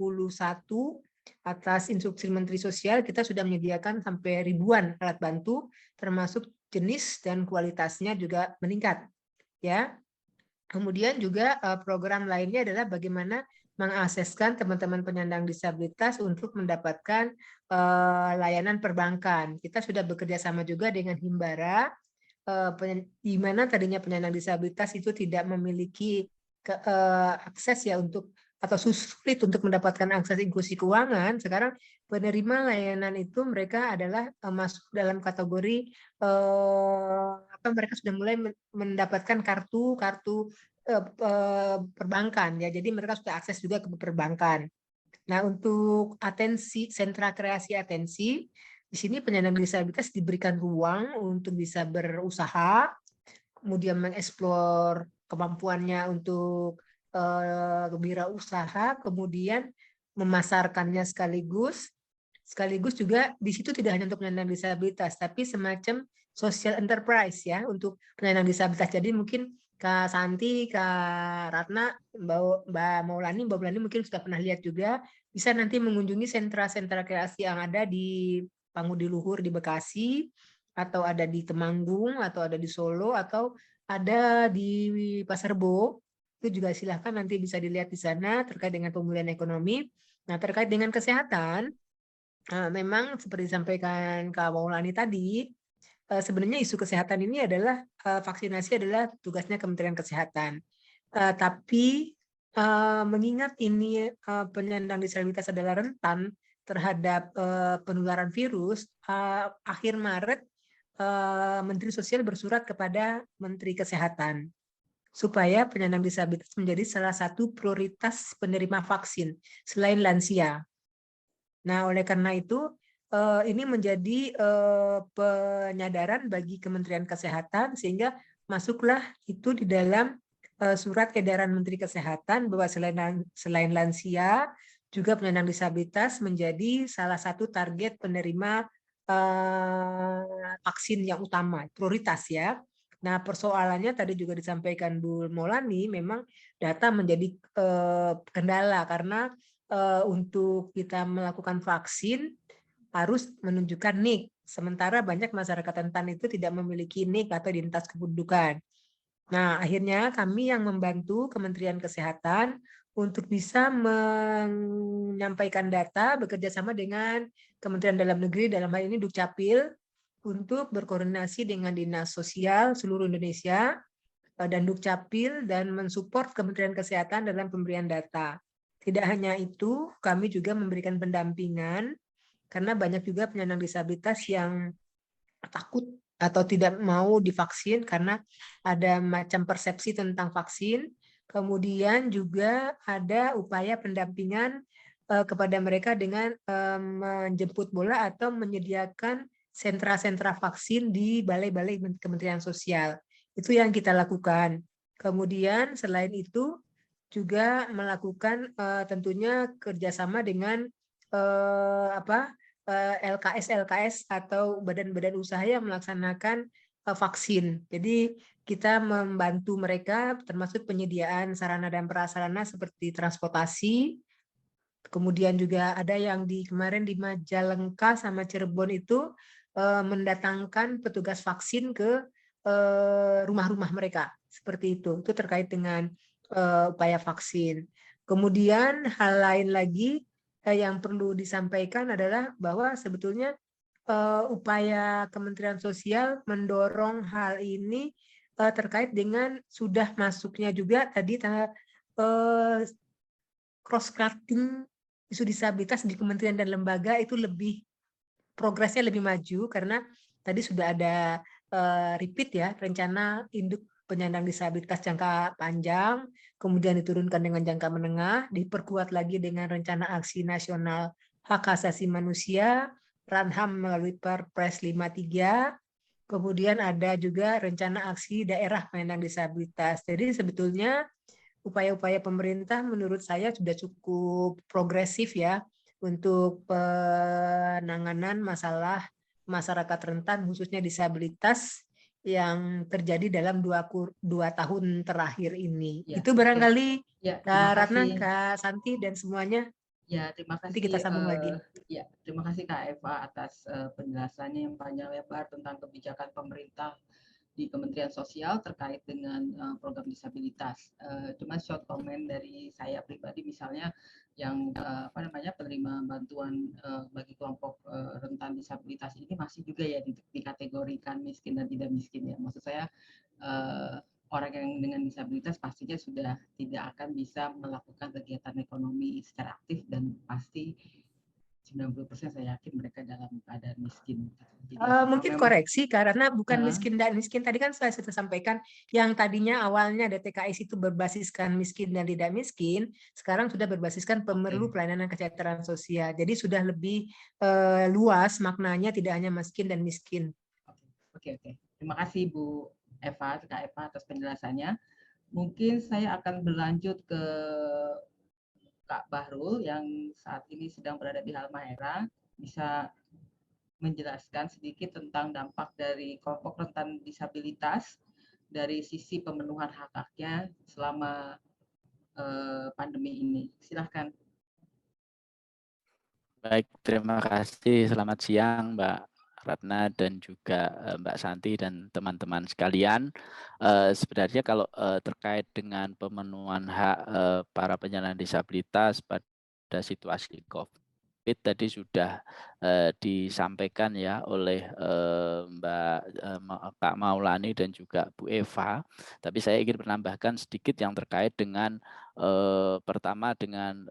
atas instruksi Menteri Sosial kita sudah menyediakan sampai ribuan alat bantu, termasuk jenis dan kualitasnya juga meningkat. Ya. Kemudian juga program lainnya adalah bagaimana mengakseskan teman-teman penyandang disabilitas untuk mendapatkan layanan perbankan. Kita sudah bekerja sama juga dengan Himbara, di mana tadinya penyandang disabilitas itu tidak memiliki akses ya untuk atau sulit untuk mendapatkan akses inklusi keuangan. Sekarang penerima layanan itu mereka adalah masuk dalam kategori mereka sudah mulai mendapatkan kartu perbankan ya, jadi mereka sudah akses juga ke perbankan. Nah, untuk atensi, sentra kreasi atensi, di sini penyandang disabilitas diberikan ruang untuk bisa berusaha, kemudian mengeksplor kemampuannya untuk wirausaha, kemudian memasarkannya sekaligus juga di situ tidak hanya untuk penyandang disabilitas, tapi semacam social enterprise ya untuk penyandang disabilitas. Jadi mungkin Kak Santi, Kak Ratna, Mbak Maulani mungkin sudah pernah lihat juga, bisa nanti mengunjungi sentra-sentra kreasi yang ada di Pangudi Luhur di Bekasi, atau ada di Temanggung, atau ada di Solo, atau ada di Pasar Rebo. Itu juga silahkan nanti bisa dilihat di sana terkait dengan pemulihan ekonomi. Nah, terkait dengan kesehatan, memang seperti disampaikan Kak Maulani tadi, sebenarnya isu kesehatan ini adalah vaksinasi adalah tugasnya Kementerian Kesehatan. Tapi mengingat ini penyandang disabilitas adalah rentan terhadap penularan virus, akhir Maret Menteri Sosial bersurat kepada Menteri Kesehatan supaya penyandang disabilitas menjadi salah satu prioritas penerima vaksin selain lansia. Nah, oleh karena itu ini menjadi penyadaran bagi Kementerian Kesehatan sehingga masuklah itu di dalam surat edaran Menteri Kesehatan bahwa selain lansia juga penyandang disabilitas menjadi salah satu target penerima vaksin yang utama, prioritas ya. Nah, persoalannya tadi juga disampaikan Bu Maulani, memang data menjadi kendala karena untuk kita melakukan vaksin harus menunjukkan NIK. Sementara banyak masyarakat rentan itu tidak memiliki NIK atau identitas kependudukan. Nah, akhirnya kami yang membantu Kementerian Kesehatan untuk bisa menyampaikan data bekerja sama dengan Kementerian Dalam Negeri, dalam hal ini Dukcapil, untuk berkoordinasi dengan Dinas Sosial seluruh Indonesia dan Dukcapil dan mensupport Kementerian Kesehatan dalam pemberian data. Tidak hanya itu, kami juga memberikan pendampingan karena banyak juga penyandang disabilitas yang takut atau tidak mau divaksin karena ada macam persepsi tentang vaksin. Kemudian juga ada upaya pendampingan kepada mereka dengan menjemput bola atau menyediakan sentra-sentra vaksin di balai-balai Kementerian Sosial. Itu yang kita lakukan. Kemudian selain itu juga melakukan tentunya kerjasama dengan LKS atau badan-badan usaha yang melaksanakan vaksin. Jadi kita membantu mereka termasuk penyediaan sarana dan prasarana seperti transportasi. Kemudian juga ada yang kemarin di Majalengka sama Cirebon itu mendatangkan petugas vaksin ke rumah-rumah mereka. Seperti itu. Itu terkait dengan upaya vaksin. Kemudian hal lain lagi yang perlu disampaikan adalah bahwa sebetulnya upaya Kementerian Sosial mendorong hal ini terkait dengan sudah masuknya juga tadi cross-cutting isu disabilitas di kementerian dan lembaga itu progresnya lebih maju karena tadi sudah ada repeat ya rencana induk penyandang disabilitas jangka panjang, kemudian diturunkan dengan jangka menengah, diperkuat lagi dengan rencana aksi nasional hak asasi manusia, Ranham melalui Perpres 53, kemudian ada juga rencana aksi daerah penyandang disabilitas. Jadi sebetulnya upaya-upaya pemerintah menurut saya sudah cukup progresif ya untuk penanganan masalah masyarakat rentan khususnya disabilitas yang terjadi dalam 2 tahun terakhir ini. Ya, itu barangkali ya, Kak Ratna, Kak Santi dan semuanya. Ya, terima kasih. Nanti kita sambung lagi. Ya, terima kasih Kak Eva atas penjelasannya yang panjang lebar tentang kebijakan pemerintah di Kementerian Sosial terkait dengan program disabilitas. Cuma short comment dari saya pribadi, misalnya yang penerima bantuan bagi kelompok rentan disabilitas ini masih juga ya dikategorikan miskin dan tidak miskin ya. Maksud saya orang yang dengan disabilitas pastinya sudah tidak akan bisa melakukan kegiatan ekonomi secara aktif dan pasti 90% saya yakin mereka dalam keadaan miskin. Jadi Mungkin koreksi karena bukan miskin dan miskin. Tadi kan saya sudah sampaikan yang tadinya awalnya DTKS itu berbasiskan miskin dan tidak miskin, sekarang sudah berbasiskan pemerlu pelayanan kesejahteraan sosial. Jadi sudah lebih luas maknanya, tidak hanya miskin dan miskin. Oke. Terima kasih Bu Eva, Kak Eva atas penjelasannya. Mungkin saya akan berlanjut ke Kak Bahrul yang saat ini sedang berada di Halmahera, bisa menjelaskan sedikit tentang dampak dari kelompok rentan disabilitas dari sisi pemenuhan hak-haknya selama pandemi ini. Silahkan. Baik, terima kasih. Selamat siang Mbak Ratna dan juga Mbak Santi dan teman-teman sekalian. Sebenarnya kalau terkait dengan pemenuhan hak para penyandang disabilitas pada situasi COVID tadi sudah disampaikan ya oleh Kak Maulani dan juga Bu Eva. Tapi saya ingin menambahkan sedikit yang terkait dengan pertama dengan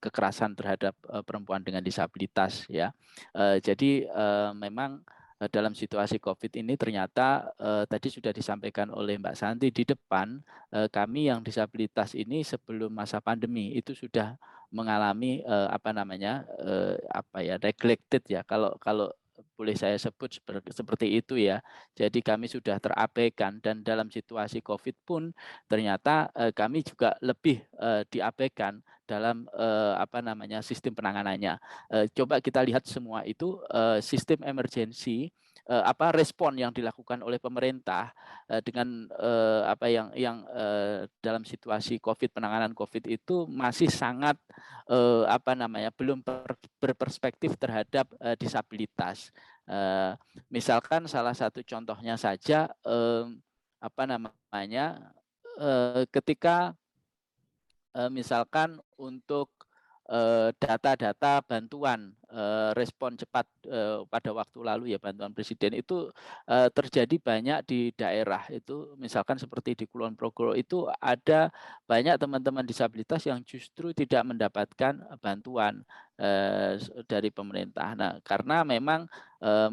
kekerasan terhadap perempuan dengan disabilitas ya. Jadi memang dalam situasi COVID ini ternyata tadi sudah disampaikan oleh Mbak Santi di depan, kami yang disabilitas ini sebelum masa pandemi itu sudah mengalami neglected ya, kalau boleh saya sebut seperti itu ya. Jadi kami sudah terabaikan dan dalam situasi COVID pun ternyata kami juga lebih diabaikan dalam sistem penanganannya. Coba kita lihat semua itu sistem emergensi, respon yang dilakukan oleh pemerintah dengan dalam situasi COVID, penanganan COVID itu masih sangat belum berperspektif terhadap disabilitas. Misalkan salah satu contohnya saja ketika misalkan untuk data-data bantuan respon cepat pada waktu lalu ya, bantuan presiden itu terjadi banyak di daerah itu, misalkan seperti di Kulon Progo itu ada banyak teman-teman disabilitas yang justru tidak mendapatkan bantuan dari pemerintah. Nah, karena memang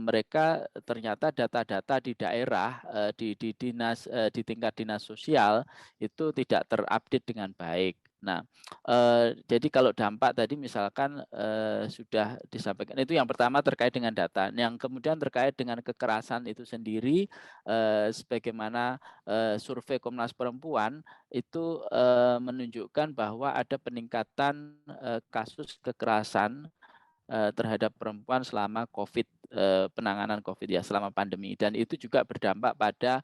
mereka ternyata data-data di daerah di dinas di tingkat dinas sosial itu tidak terupdate dengan baik. Nah, jadi kalau dampak tadi misalkan sudah disampaikan, itu yang pertama terkait dengan data. Yang kemudian terkait dengan kekerasan itu sendiri, sebagaimana survei Komnas Perempuan itu menunjukkan bahwa ada peningkatan kasus kekerasan terhadap perempuan selama COVID, penanganan COVID ya, selama pandemi, dan itu juga berdampak pada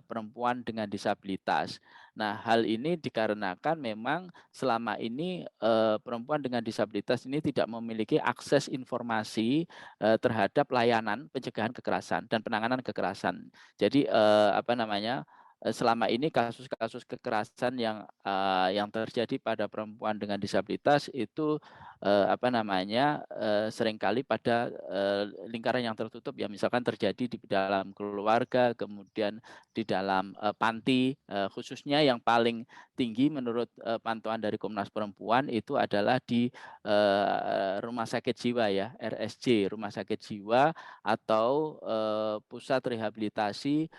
perempuan dengan disabilitas. Nah, hal ini dikarenakan memang selama ini perempuan dengan disabilitas ini tidak memiliki akses informasi terhadap layanan pencegahan kekerasan dan penanganan kekerasan. Jadi selama ini kasus-kasus kekerasan yang terjadi pada perempuan dengan disabilitas itu seringkali pada lingkaran yang tertutup ya, misalkan terjadi di dalam keluarga, kemudian di dalam panti, khususnya yang paling tinggi menurut pantauan dari Komnas Perempuan itu adalah di rumah sakit jiwa ya, RSJ, rumah sakit jiwa atau pusat rehabilitasi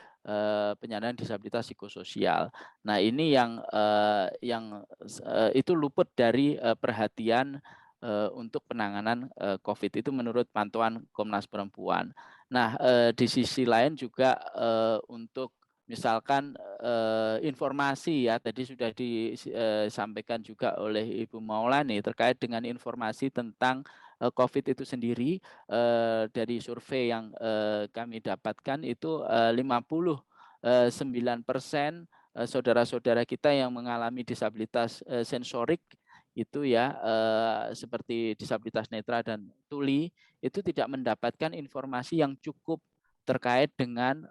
penyandang disabilitas psikososial. Nah, ini yang itu luput dari perhatian untuk penanganan COVID itu menurut pantauan Komnas Perempuan. Nah, di sisi lain juga untuk misalkan informasi ya, tadi sudah disampaikan juga oleh Ibu Maulani terkait dengan informasi tentang COVID itu sendiri, dari survei yang kami dapatkan itu 59% saudara-saudara kita yang mengalami disabilitas sensorik itu ya, seperti disabilitas netra dan tuli itu tidak mendapatkan informasi yang cukup terkait dengan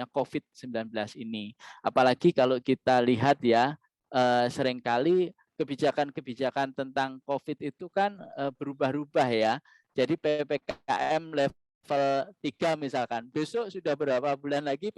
COVID-19 ini. Apalagi kalau kita lihat ya, seringkali kebijakan-kebijakan tentang COVID itu kan berubah-ubah ya. Jadi PPKM level 3 misalkan, besok sudah berapa bulan lagi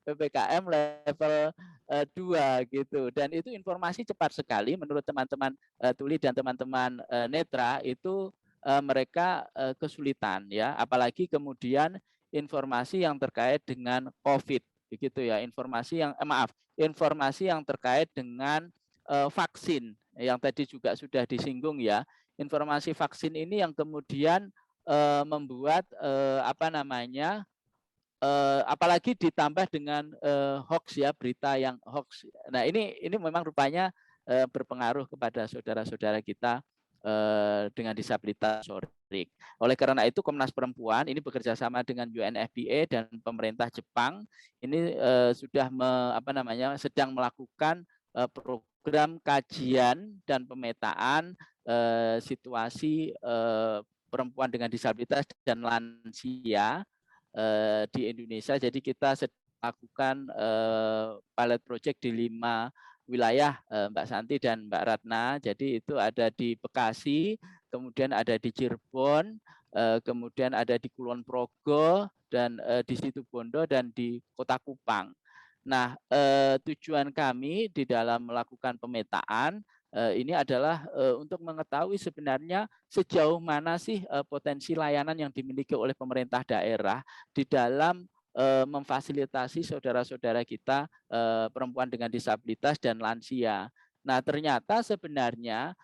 PPKM level 2 gitu. Dan itu informasi cepat sekali menurut teman-teman Tuli dan teman-teman Netra itu mereka kesulitan ya, apalagi kemudian informasi yang terkait dengan COVID begitu ya, informasi yang terkait dengan vaksin yang tadi juga sudah disinggung ya. Informasi vaksin ini yang kemudian membuat apalagi ditambah dengan hoax ya, berita yang hoax. Nah, ini memang rupanya berpengaruh kepada saudara-saudara kita dengan disabilitas motorik. Oleh karena itu Komnas Perempuan ini bekerja sama dengan UNFPA dan pemerintah Jepang ini sudah sedang melakukan program kajian dan pemetaan situasi perempuan dengan disabilitas dan lansia di Indonesia. Jadi kita sedang melakukan pilot project di 5 wilayah, Mbak Santi dan Mbak Ratna. Jadi itu ada di Bekasi, kemudian ada di Cirebon, kemudian ada di Kulon Progo, dan di Situbondo, dan di Kota Kupang. Nah, tujuan kami di dalam melakukan pemetaan ini adalah untuk mengetahui sebenarnya sejauh mana sih potensi layanan yang dimiliki oleh pemerintah daerah di dalam memfasilitasi saudara-saudara kita perempuan dengan disabilitas dan lansia. Nah, ternyata sebenarnya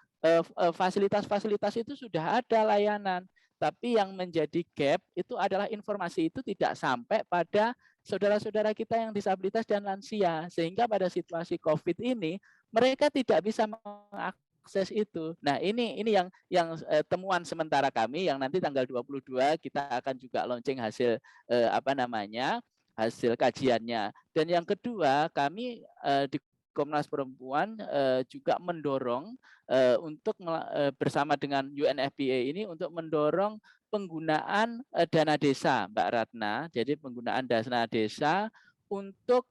fasilitas-fasilitas itu sudah ada layanan, tapi yang menjadi gap itu adalah informasi itu tidak sampai pada saudara-saudara kita yang disabilitas dan lansia, sehingga pada situasi COVID ini mereka tidak bisa mengakses itu. Nah, ini yang temuan sementara kami yang nanti tanggal 22 kita akan juga launching hasil hasil kajiannya. Dan yang kedua, kami di Komnas Perempuan juga mendorong untuk bersama dengan UNFPA ini untuk mendorong penggunaan dana desa, Mbak Ratna. Jadi penggunaan dana desa untuk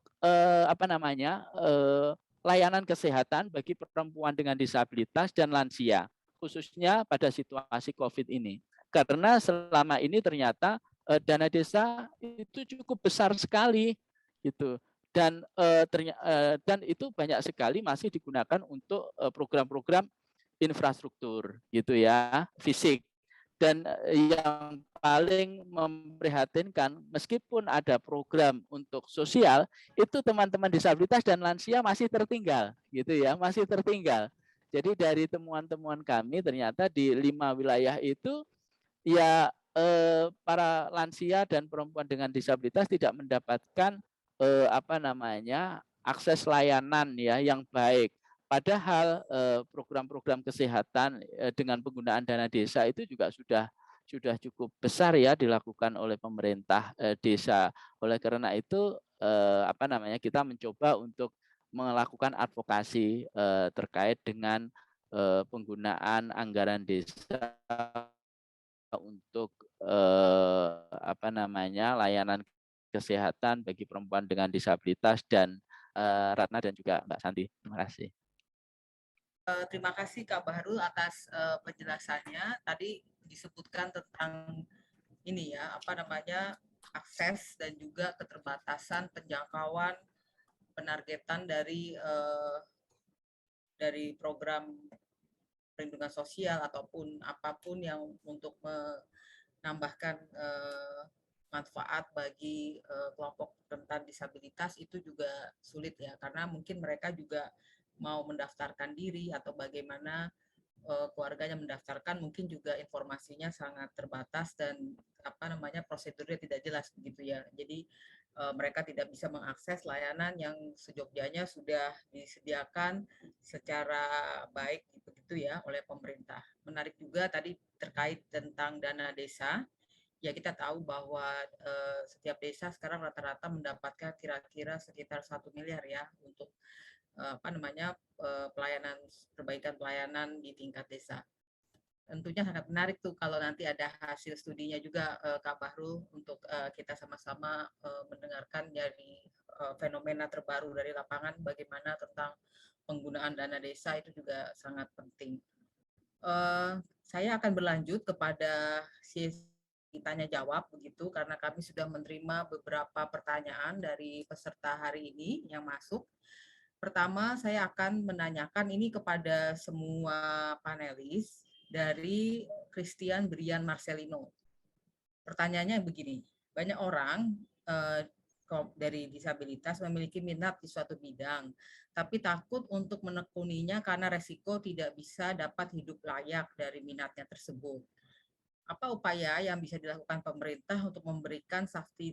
layanan kesehatan bagi perempuan dengan disabilitas dan lansia, khususnya pada situasi COVID ini. Karena selama ini ternyata dana desa itu cukup besar sekali, gitu. Dan itu banyak sekali masih digunakan untuk program-program infrastruktur, gitu ya, fisik. Dan yang paling memprihatinkan, meskipun ada program untuk sosial, itu teman-teman disabilitas dan lansia masih tertinggal, gitu ya, masih tertinggal. Jadi dari temuan-temuan kami ternyata di 5 wilayah itu ya para lansia dan perempuan dengan disabilitas tidak mendapatkan akses layanan ya yang baik. Padahal program-program kesehatan dengan penggunaan dana desa itu juga sudah cukup besar ya dilakukan oleh pemerintah desa. Oleh karena itu kita mencoba untuk melakukan advokasi terkait dengan penggunaan anggaran desa untuk layanan kesehatan bagi perempuan dengan disabilitas dan Ratna dan juga Mbak Santi. Terima kasih. Terima kasih Kak Bahrul atas penjelasannya. Tadi disebutkan tentang ini ya, akses dan juga keterbatasan penjangkauan penargetan dari program perlindungan sosial ataupun apapun yang untuk menambahkan manfaat bagi kelompok rentan disabilitas itu juga sulit ya, karena mungkin mereka juga mau mendaftarkan diri atau bagaimana keluarganya mendaftarkan, mungkin juga informasinya sangat terbatas dan prosedurnya tidak jelas begitu ya. Jadi mereka tidak bisa mengakses layanan yang sejogjanya sudah disediakan secara baik begitu ya oleh pemerintah. Menarik juga tadi terkait tentang dana desa. Ya, kita tahu bahwa setiap desa sekarang rata-rata mendapatkan kira-kira sekitar 1 miliar ya untuk perbaikan pelayanan di tingkat desa. tentunya sangat menarik tuh kalau nanti ada hasil studinya juga Kak Bahru untuk kita sama-sama mendengarkan dari fenomena terbaru dari lapangan bagaimana tentang penggunaan dana desa itu juga sangat penting. Saya akan berlanjut kepada sesi tanya jawab begitu karena kami sudah menerima beberapa pertanyaan dari peserta hari ini yang masuk. Pertama, saya akan menanyakan ini kepada semua panelis dari Christian Brian Marcelino. Pertanyaannya begini, banyak orang dari disabilitas memiliki minat di suatu bidang, tapi takut untuk menekuninya karena resiko tidak bisa dapat hidup layak dari minatnya tersebut. Apa upaya yang bisa dilakukan pemerintah untuk memberikan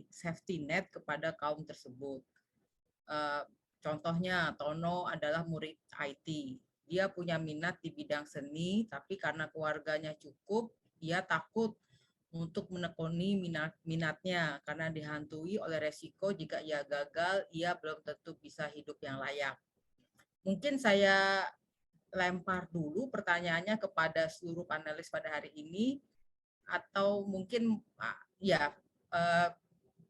safety net kepada kaum tersebut? Contohnya, Tono adalah murid IT. Dia punya minat di bidang seni, tapi karena keluarganya cukup, dia takut untuk menekuni minatnya karena dihantui oleh resiko jika ia gagal, ia belum tentu bisa hidup yang layak. Mungkin saya lempar dulu pertanyaannya kepada seluruh panelis pada hari ini, atau mungkin ya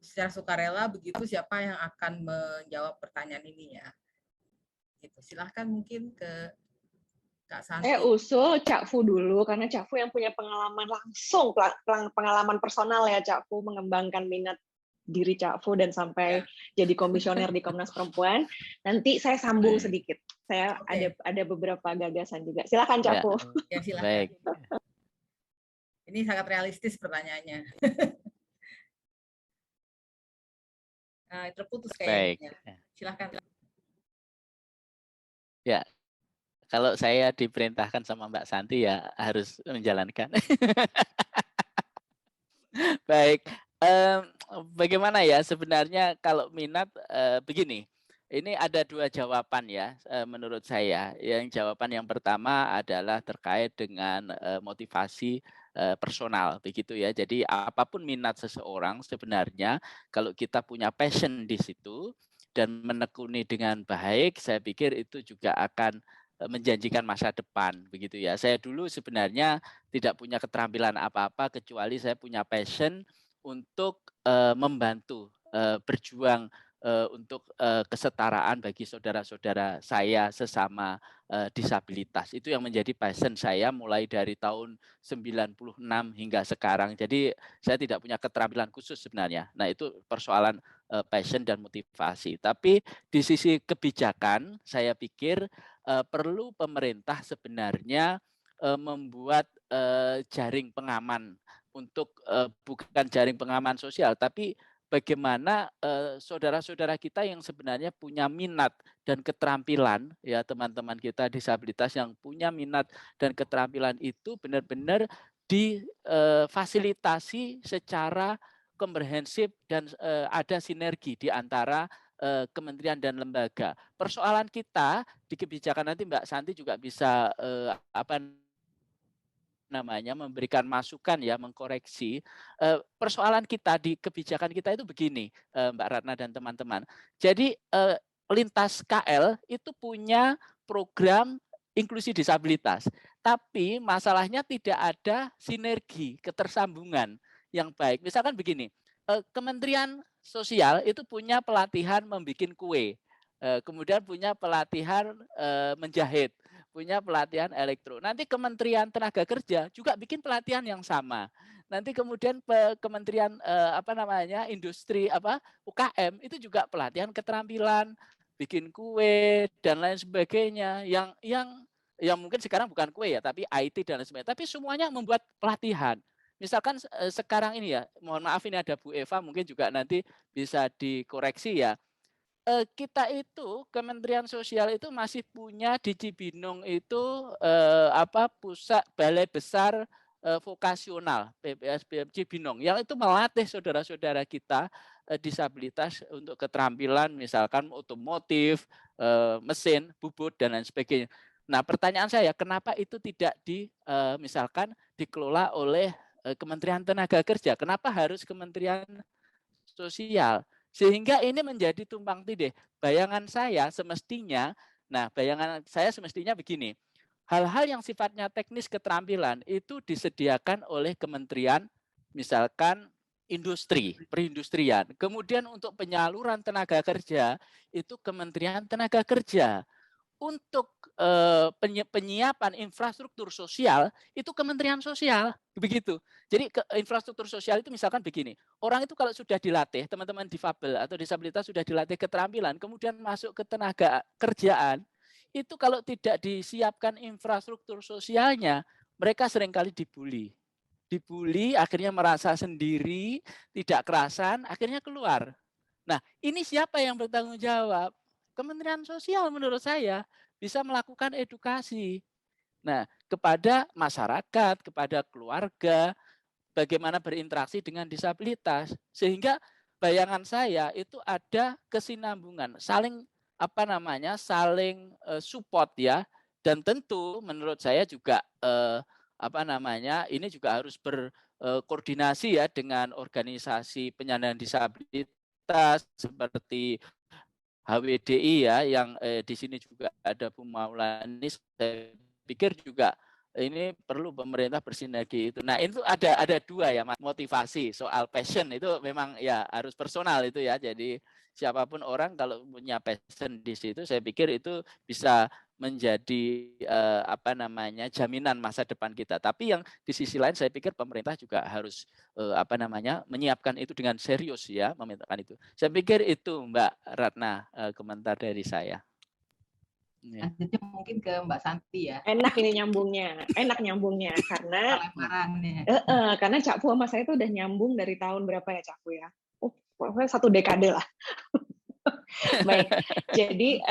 secara sukarela begitu siapa yang akan menjawab pertanyaan ini ya. Gitu. Silahkan mungkin ke Kak Santi. Usul Cak Fu dulu karena Cak Fu yang punya pengalaman langsung, pengalaman personal ya Cak Fu mengembangkan minat diri Cak Fu dan sampai jadi komisioner di Komnas Perempuan. Nanti saya sambung sedikit. Saya ada beberapa gagasan juga. Silakan Cak Fu. Ya silakan. Ini sangat realistis pertanyaannya. Terputus kayaknya. Silakan. Ya, kalau saya diperintahkan sama Mbak Santi ya harus menjalankan. Baik, bagaimana ya sebenarnya kalau minat begini. Ini ada dua jawaban ya menurut saya. Yang jawaban yang pertama adalah terkait dengan motivasi personal begitu ya. Jadi apapun minat seseorang sebenarnya kalau kita punya passion di situ dan menekuni dengan baik, saya pikir itu juga akan menjanjikan masa depan begitu ya. Saya dulu sebenarnya tidak punya keterampilan apa-apa kecuali saya punya passion untuk membantu berjuang untuk kesetaraan bagi saudara-saudara saya sesama disabilitas. Itu yang menjadi passion saya mulai dari tahun 96 hingga sekarang. Jadi saya tidak punya keterampilan khusus sebenarnya. Nah, itu persoalan passion dan motivasi. Tapi di sisi kebijakan saya pikir perlu pemerintah sebenarnya membuat jaring pengaman untuk bukan jaring pengaman sosial tapi bagaimana saudara-saudara kita yang sebenarnya punya minat dan keterampilan ya teman-teman kita disabilitas yang punya minat dan keterampilan itu benar-benar difasilitasi secara komprehensif dan ada sinergi di antara kementerian dan lembaga. Persoalan kita di kebijakan nanti Mbak Santi juga bisa memberikan masukan ya, mengkoreksi. Persoalan kita di kebijakan kita itu begini, Mbak Ratna dan teman-teman. Jadi lintas KL itu punya program inklusi disabilitas, tapi masalahnya tidak ada sinergi, ketersambungan yang baik. Misalkan begini, Kementerian Sosial itu punya pelatihan membuat kue, kemudian punya pelatihan menjahit, punya pelatihan elektro. Nanti Kementerian Tenaga Kerja juga bikin pelatihan yang sama. Nanti kemudian Kementerian Industri UKM itu juga pelatihan keterampilan, bikin kue dan lain sebagainya. Yang mungkin sekarang bukan kue ya, tapi IT dan lain sebagainya. Tapi semuanya membuat pelatihan. Misalkan sekarang ini ya, mohon maaf ini ada Bu Eva, mungkin juga nanti bisa dikoreksi ya. Kita itu Kementerian Sosial itu masih punya di Cibinong itu pusat balai besar vokasional PPS Cibinong yang itu melatih saudara-saudara kita disabilitas untuk keterampilan misalkan otomotif, mesin, bubut dan lain sebagainya. Nah, pertanyaan saya kenapa itu tidak misalkan dikelola oleh Kementerian Tenaga Kerja? Kenapa harus Kementerian Sosial? Sehingga ini menjadi tumpang tindih. Bayangan saya semestinya begini, hal-hal yang sifatnya teknis keterampilan itu disediakan oleh kementerian, misalkan industri, perindustrian. Kemudian untuk penyaluran tenaga kerja itu Kementerian Tenaga Kerja. Untuk penyiapan infrastruktur sosial itu Kementerian Sosial, begitu. Jadi infrastruktur sosial itu misalkan begini, orang itu kalau sudah dilatih, teman-teman difabel atau disabilitas sudah dilatih keterampilan, kemudian masuk ke tenaga kerjaan, itu kalau tidak disiapkan infrastruktur sosialnya, mereka seringkali dibully. Dibully, akhirnya merasa sendiri, tidak kerasan, akhirnya keluar. Nah, ini siapa yang bertanggung jawab? Kementerian Sosial menurut saya bisa melakukan edukasi. Nah, kepada masyarakat, kepada keluarga, bagaimana berinteraksi dengan disabilitas, sehingga bayangan saya itu ada kesinambungan, saling saling support ya, dan tentu menurut saya juga ini juga harus berkoordinasi ya dengan organisasi penyandang disabilitas seperti HWDI ya, yang di sini juga ada Bu Maulani. Saya pikir juga ini perlu pemerintah bersinergi itu. Nah, itu ada dua ya, motivasi soal passion itu memang ya harus personal itu ya. Jadi siapapun orang kalau punya passion di situ, saya pikir itu bisa menjadi jaminan masa depan kita. Tapi yang di sisi lain saya pikir pemerintah juga harus menyiapkan itu dengan serius ya, memintakan itu. Saya pikir itu Mbak Ratna komentar dari saya. Ya. Lanjutnya mungkin ke Mbak Santi ya. Enak nyambungnya karena karena Cak Pu sama saya itu udah nyambung dari tahun berapa ya Cak Pu ya? Pokoknya 1 dekade lah. Baik, jadi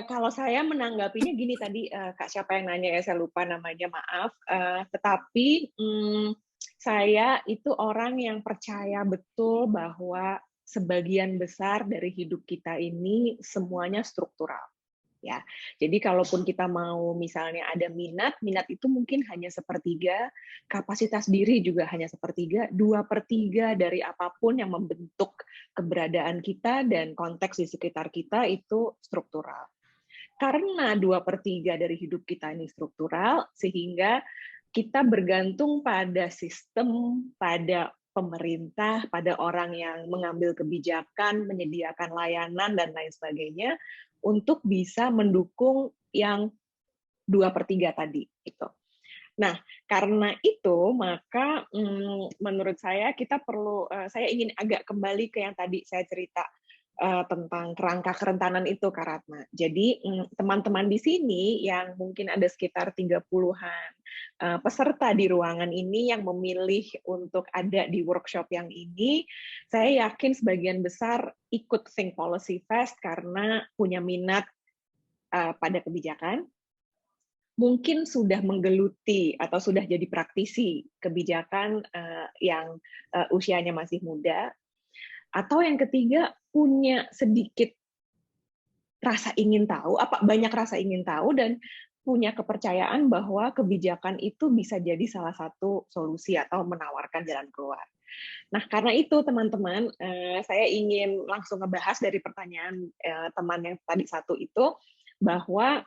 kalau saya menanggapinya gini tadi, Kak siapa yang nanya ya, saya lupa namanya, maaf. Tetapi saya itu orang yang percaya betul bahwa sebagian besar dari hidup kita ini semuanya struktural. Ya, jadi kalaupun kita mau misalnya ada minat itu mungkin hanya 1/3, kapasitas diri juga hanya 1/3, 2/3 dari apapun yang membentuk keberadaan kita dan konteks di sekitar kita itu struktural. Karena 2/3 dari hidup kita ini struktural, sehingga kita bergantung pada sistem, pada pemerintah, pada orang yang mengambil kebijakan, menyediakan layanan, dan lain sebagainya, untuk bisa mendukung yang 2/3 tadi. Gitu. Nah, karena itu, maka menurut saya kita perlu, saya ingin agak kembali ke yang tadi saya cerita, tentang kerangka kerentanan itu, Kak Ratna. Jadi teman-teman di sini yang mungkin ada sekitar 30-an peserta di ruangan ini yang memilih untuk ada di workshop yang ini, saya yakin sebagian besar ikut Think Policy Fest karena punya minat pada kebijakan, mungkin sudah menggeluti atau sudah jadi praktisi kebijakan yang usianya masih muda, atau yang ketiga punya sedikit rasa ingin tahu, banyak rasa ingin tahu dan punya kepercayaan bahwa kebijakan itu bisa jadi salah satu solusi atau menawarkan jalan keluar. Nah, karena itu teman-teman, saya ingin langsung ngebahas dari pertanyaan teman yang tadi satu itu, bahwa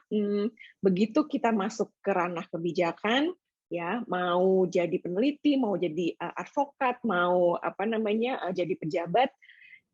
begitu kita masuk ke ranah kebijakan, ya mau jadi peneliti, mau jadi advokat, mau jadi pejabat,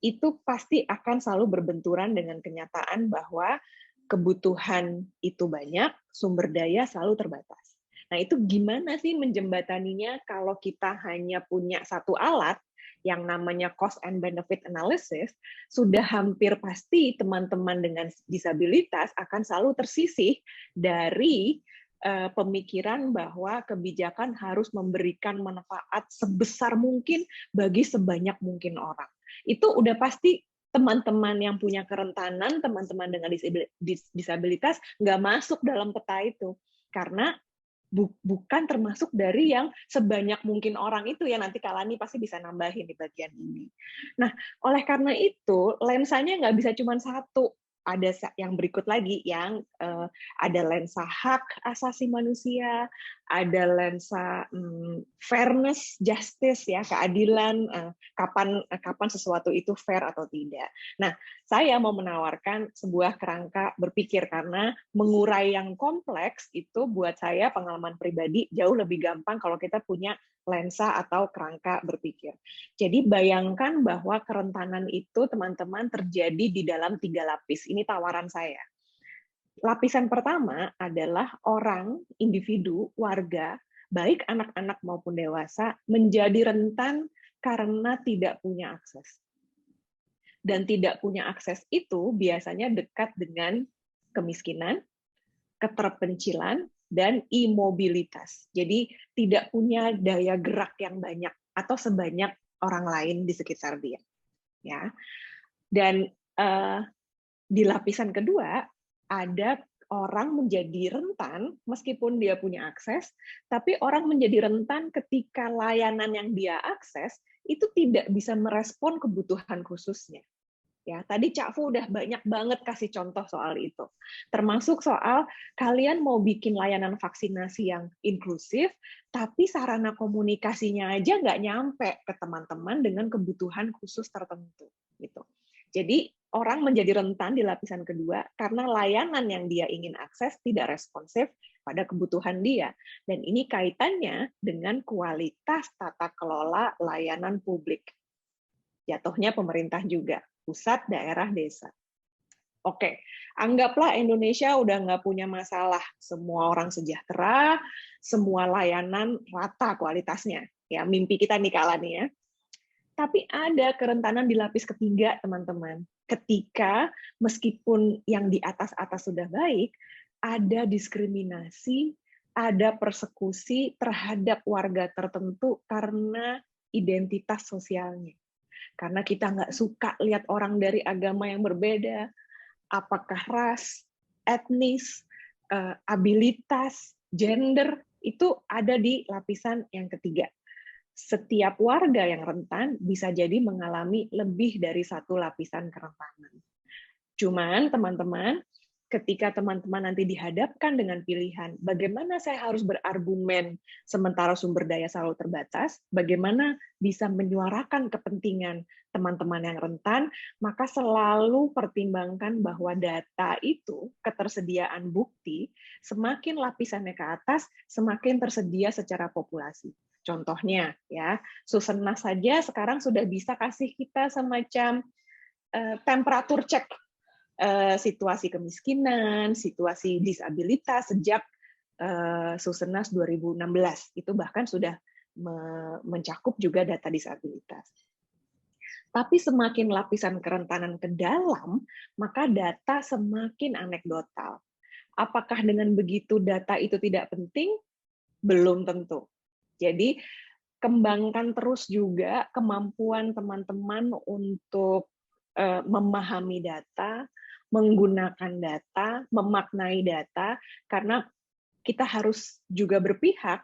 itu pasti akan selalu berbenturan dengan kenyataan bahwa kebutuhan itu banyak, sumber daya selalu terbatas. Nah, itu gimana sih menjembataninya kalau kita hanya punya satu alat yang namanya cost and benefit analysis, sudah hampir pasti teman-teman dengan disabilitas akan selalu tersisih dari pemikiran bahwa kebijakan harus memberikan manfaat sebesar mungkin bagi sebanyak mungkin orang. Itu udah pasti teman-teman yang punya kerentanan, teman-teman dengan disabilitas nggak masuk dalam peta itu. Karena bukan termasuk dari yang sebanyak mungkin orang itu, ya nanti Kalani pasti bisa nambahin di bagian ini. Nah, oleh karena itu, lensanya nggak bisa cuma satu. ada yang berikut lagi yang ada lensa hak asasi manusia, ada lensa fairness, justice ya, keadilan, kapan sesuatu itu fair atau tidak. Nah, saya mau menawarkan sebuah kerangka berpikir karena mengurai yang kompleks itu buat saya pengalaman pribadi jauh lebih gampang kalau kita punya lensa atau kerangka berpikir. Jadi bayangkan bahwa kerentanan itu teman-teman terjadi di dalam 3 lapis. Ini tawaran saya. Lapisan pertama adalah orang, individu, warga, baik anak-anak maupun dewasa, menjadi rentan karena tidak punya akses. Dan tidak punya akses itu biasanya dekat dengan kemiskinan, keterpencilan, dan imobilitas. Jadi tidak punya daya gerak yang banyak atau sebanyak orang lain di sekitar dia. Ya. Dan di lapisan kedua ada orang menjadi rentan meskipun dia punya akses, tapi orang menjadi rentan ketika layanan yang dia akses itu tidak bisa merespon kebutuhan khususnya. Ya, tadi Cak Fu udah banyak banget kasih contoh soal itu. Termasuk soal kalian mau bikin layanan vaksinasi yang inklusif, tapi sarana komunikasinya aja nggak nyampe ke teman-teman dengan kebutuhan khusus tertentu. Gitu. Jadi orang menjadi rentan di lapisan kedua karena layanan yang dia ingin akses tidak responsif pada kebutuhan dia. Dan ini kaitannya dengan kualitas tata kelola layanan publik. Jatuhnya pemerintah juga. Pusat, daerah, desa. Oke, anggaplah Indonesia udah nggak punya masalah, semua orang sejahtera, semua layanan rata kualitasnya. Ya, mimpi kita nih Kak Lani ya. Tapi ada kerentanan di lapis ketiga, teman-teman. Ketika meskipun yang di atas-atas sudah baik, ada diskriminasi, ada persekusi terhadap warga tertentu karena identitas sosialnya. Karena kita nggak suka lihat orang dari agama yang berbeda, apakah ras, etnis, abilitas, gender, itu ada di lapisan yang ketiga. Setiap warga yang rentan bisa jadi mengalami lebih dari satu lapisan kerentanan. Cuman teman-teman, ketika teman-teman nanti dihadapkan dengan pilihan, bagaimana saya harus berargumen sementara sumber daya selalu terbatas, bagaimana bisa menyuarakan kepentingan teman-teman yang rentan, maka selalu pertimbangkan bahwa data itu, ketersediaan bukti, semakin lapisannya ke atas, semakin tersedia secara populasi. Contohnya, ya, Susenas saja sekarang sudah bisa kasih kita semacam temperatur cek situasi kemiskinan, situasi disabilitas sejak Susenas 2016. Itu bahkan sudah mencakup juga data disabilitas. Tapi semakin lapisan kerentanan ke dalam, maka data semakin anekdotal. Apakah dengan begitu data itu tidak penting? Belum tentu. Jadi kembangkan terus juga kemampuan teman-teman untuk memahami data, menggunakan data, memaknai data, karena kita harus juga berpihak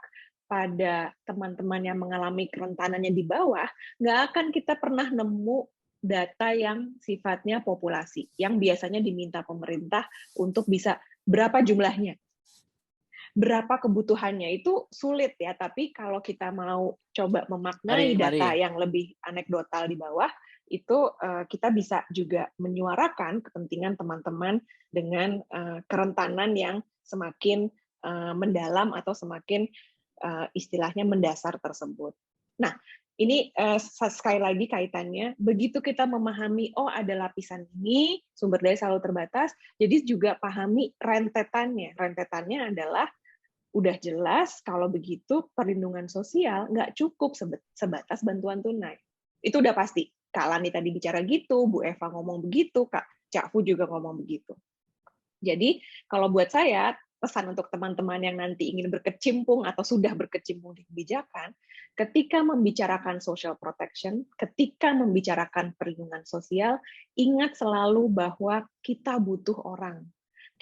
pada teman-teman yang mengalami kerentanannya di bawah, nggak akan kita pernah nemu data yang sifatnya populasi, yang biasanya diminta pemerintah untuk bisa berapa jumlahnya. Berapa kebutuhannya itu sulit ya, tapi kalau kita mau coba memaknai data yang lebih anekdotal di bawah, itu kita bisa juga menyuarakan kepentingan teman-teman dengan kerentanan yang semakin mendalam atau semakin istilahnya mendasar tersebut. Nah, ini sekali lagi kaitannya, begitu kita memahami, oh ada lapisan ini, sumber daya selalu terbatas, jadi juga pahami rentetannya. Rentetannya adalah udah jelas kalau begitu perlindungan sosial nggak cukup sebatas bantuan tunai. Itu udah pasti. Kak Lani tadi bicara gitu, Bu Eva ngomong begitu, Kak Cak Fu juga ngomong begitu. Jadi kalau buat saya, pesan untuk teman-teman yang nanti ingin berkecimpung atau sudah berkecimpung di kebijakan, ketika membicarakan social protection, ketika membicarakan perlindungan sosial, ingat selalu bahwa kita butuh orang.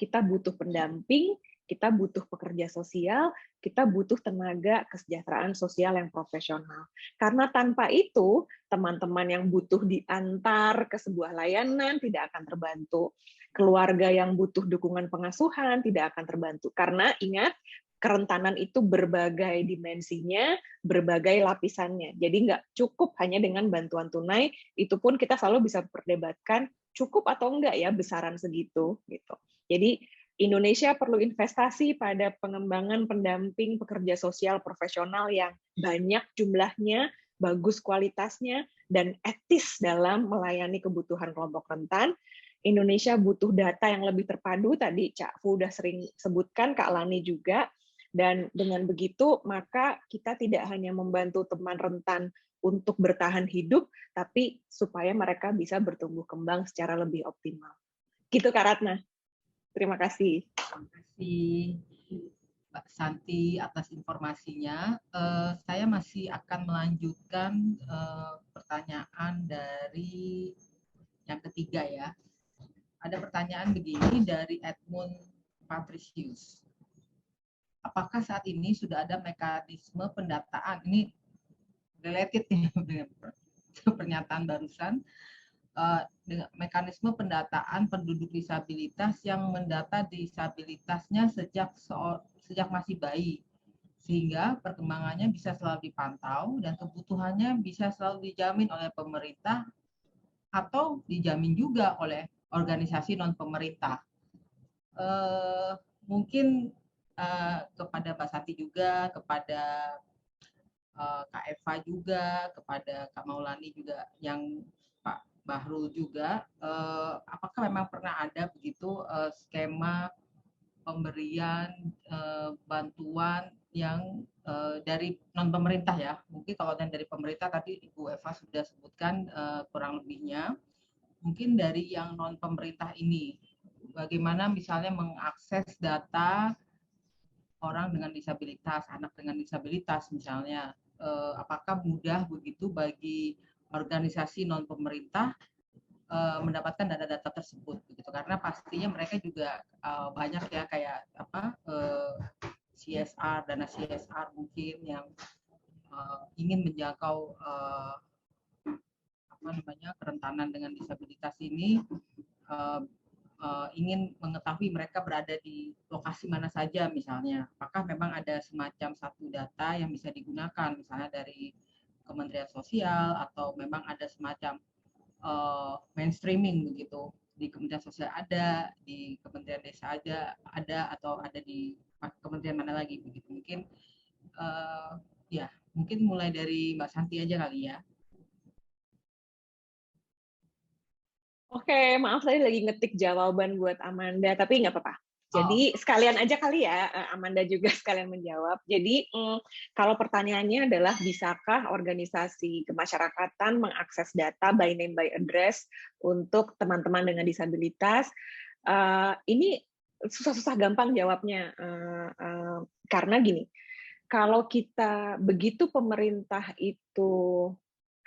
Kita butuh pendamping, kita butuh pekerja sosial, kita butuh tenaga kesejahteraan sosial yang profesional. Karena tanpa itu, teman-teman yang butuh diantar ke sebuah layanan tidak akan terbantu. Keluarga yang butuh dukungan pengasuhan tidak akan terbantu. Karena ingat, kerentanan itu berbagai dimensinya, berbagai lapisannya. Jadi nggak cukup hanya dengan bantuan tunai, itu pun kita selalu bisa perdebatkan cukup atau enggak ya besaran segitu gitu. Jadi Indonesia perlu investasi pada pengembangan pendamping pekerja sosial profesional yang banyak jumlahnya, bagus kualitasnya, dan etis dalam melayani kebutuhan kelompok rentan. Indonesia butuh data yang lebih terpadu, tadi Cak Fu udah sering sebutkan, Kak Lani juga. Dan dengan begitu, maka kita tidak hanya membantu teman rentan untuk bertahan hidup, tapi supaya mereka bisa bertumbuh kembang secara lebih optimal. Gitu, Kak Ratna. Terima kasih. Terima kasih, Mbak Santi, atas informasinya. Saya masih akan melanjutkan pertanyaan dari yang ketiga ya. Ada pertanyaan begini dari Edmund Patricius. Apakah saat ini sudah ada mekanisme pendataan, ini related dengan pernyataan barusan, dengan mekanisme pendataan penduduk disabilitas yang mendata disabilitasnya sejak masih bayi, sehingga perkembangannya bisa selalu dipantau dan kebutuhannya bisa selalu dijamin oleh pemerintah atau dijamin juga oleh organisasi non-pemerintah. Mungkin kepada Mbak Santi juga, kepada Kak Eva juga, kepada Kak Maulani juga, yang Pak Bahrul juga, apakah memang pernah ada begitu skema pemberian bantuan yang dari non pemerintah ya? Mungkin kalau yang dari pemerintah tadi Ibu Eva sudah sebutkan kurang lebihnya. Mungkin dari yang non pemerintah ini, bagaimana misalnya mengakses data orang dengan disabilitas, anak dengan disabilitas misalnya, apakah mudah begitu bagi organisasi non pemerintah mendapatkan data-data tersebut begitu, karena pastinya mereka juga banyak ya kayak apa CSR, dana CSR mungkin yang ingin menjangkau apa namanya kerentanan dengan disabilitas ini, ingin mengetahui mereka berada di lokasi mana saja misalnya. Apakah memang ada semacam satu data yang bisa digunakan misalnya dari Kementerian Sosial, atau memang ada semacam mainstreaming begitu, di Kementerian Sosial ada, di Kementerian Desa ada, atau ada di kementerian mana lagi begitu. Mungkin ya mungkin mulai dari Mbak Santi aja kali ya. Oke, maaf tadi lagi ngetik jawaban buat Amanda, tapi nggak apa-apa. Jadi sekalian aja kali ya, Amanda juga sekalian menjawab. Jadi kalau pertanyaannya adalah bisakah organisasi kemasyarakatan mengakses data by name by address untuk teman-teman dengan disabilitas? Ini susah-susah gampang jawabnya, karena gini, kalau kita begitu pemerintah itu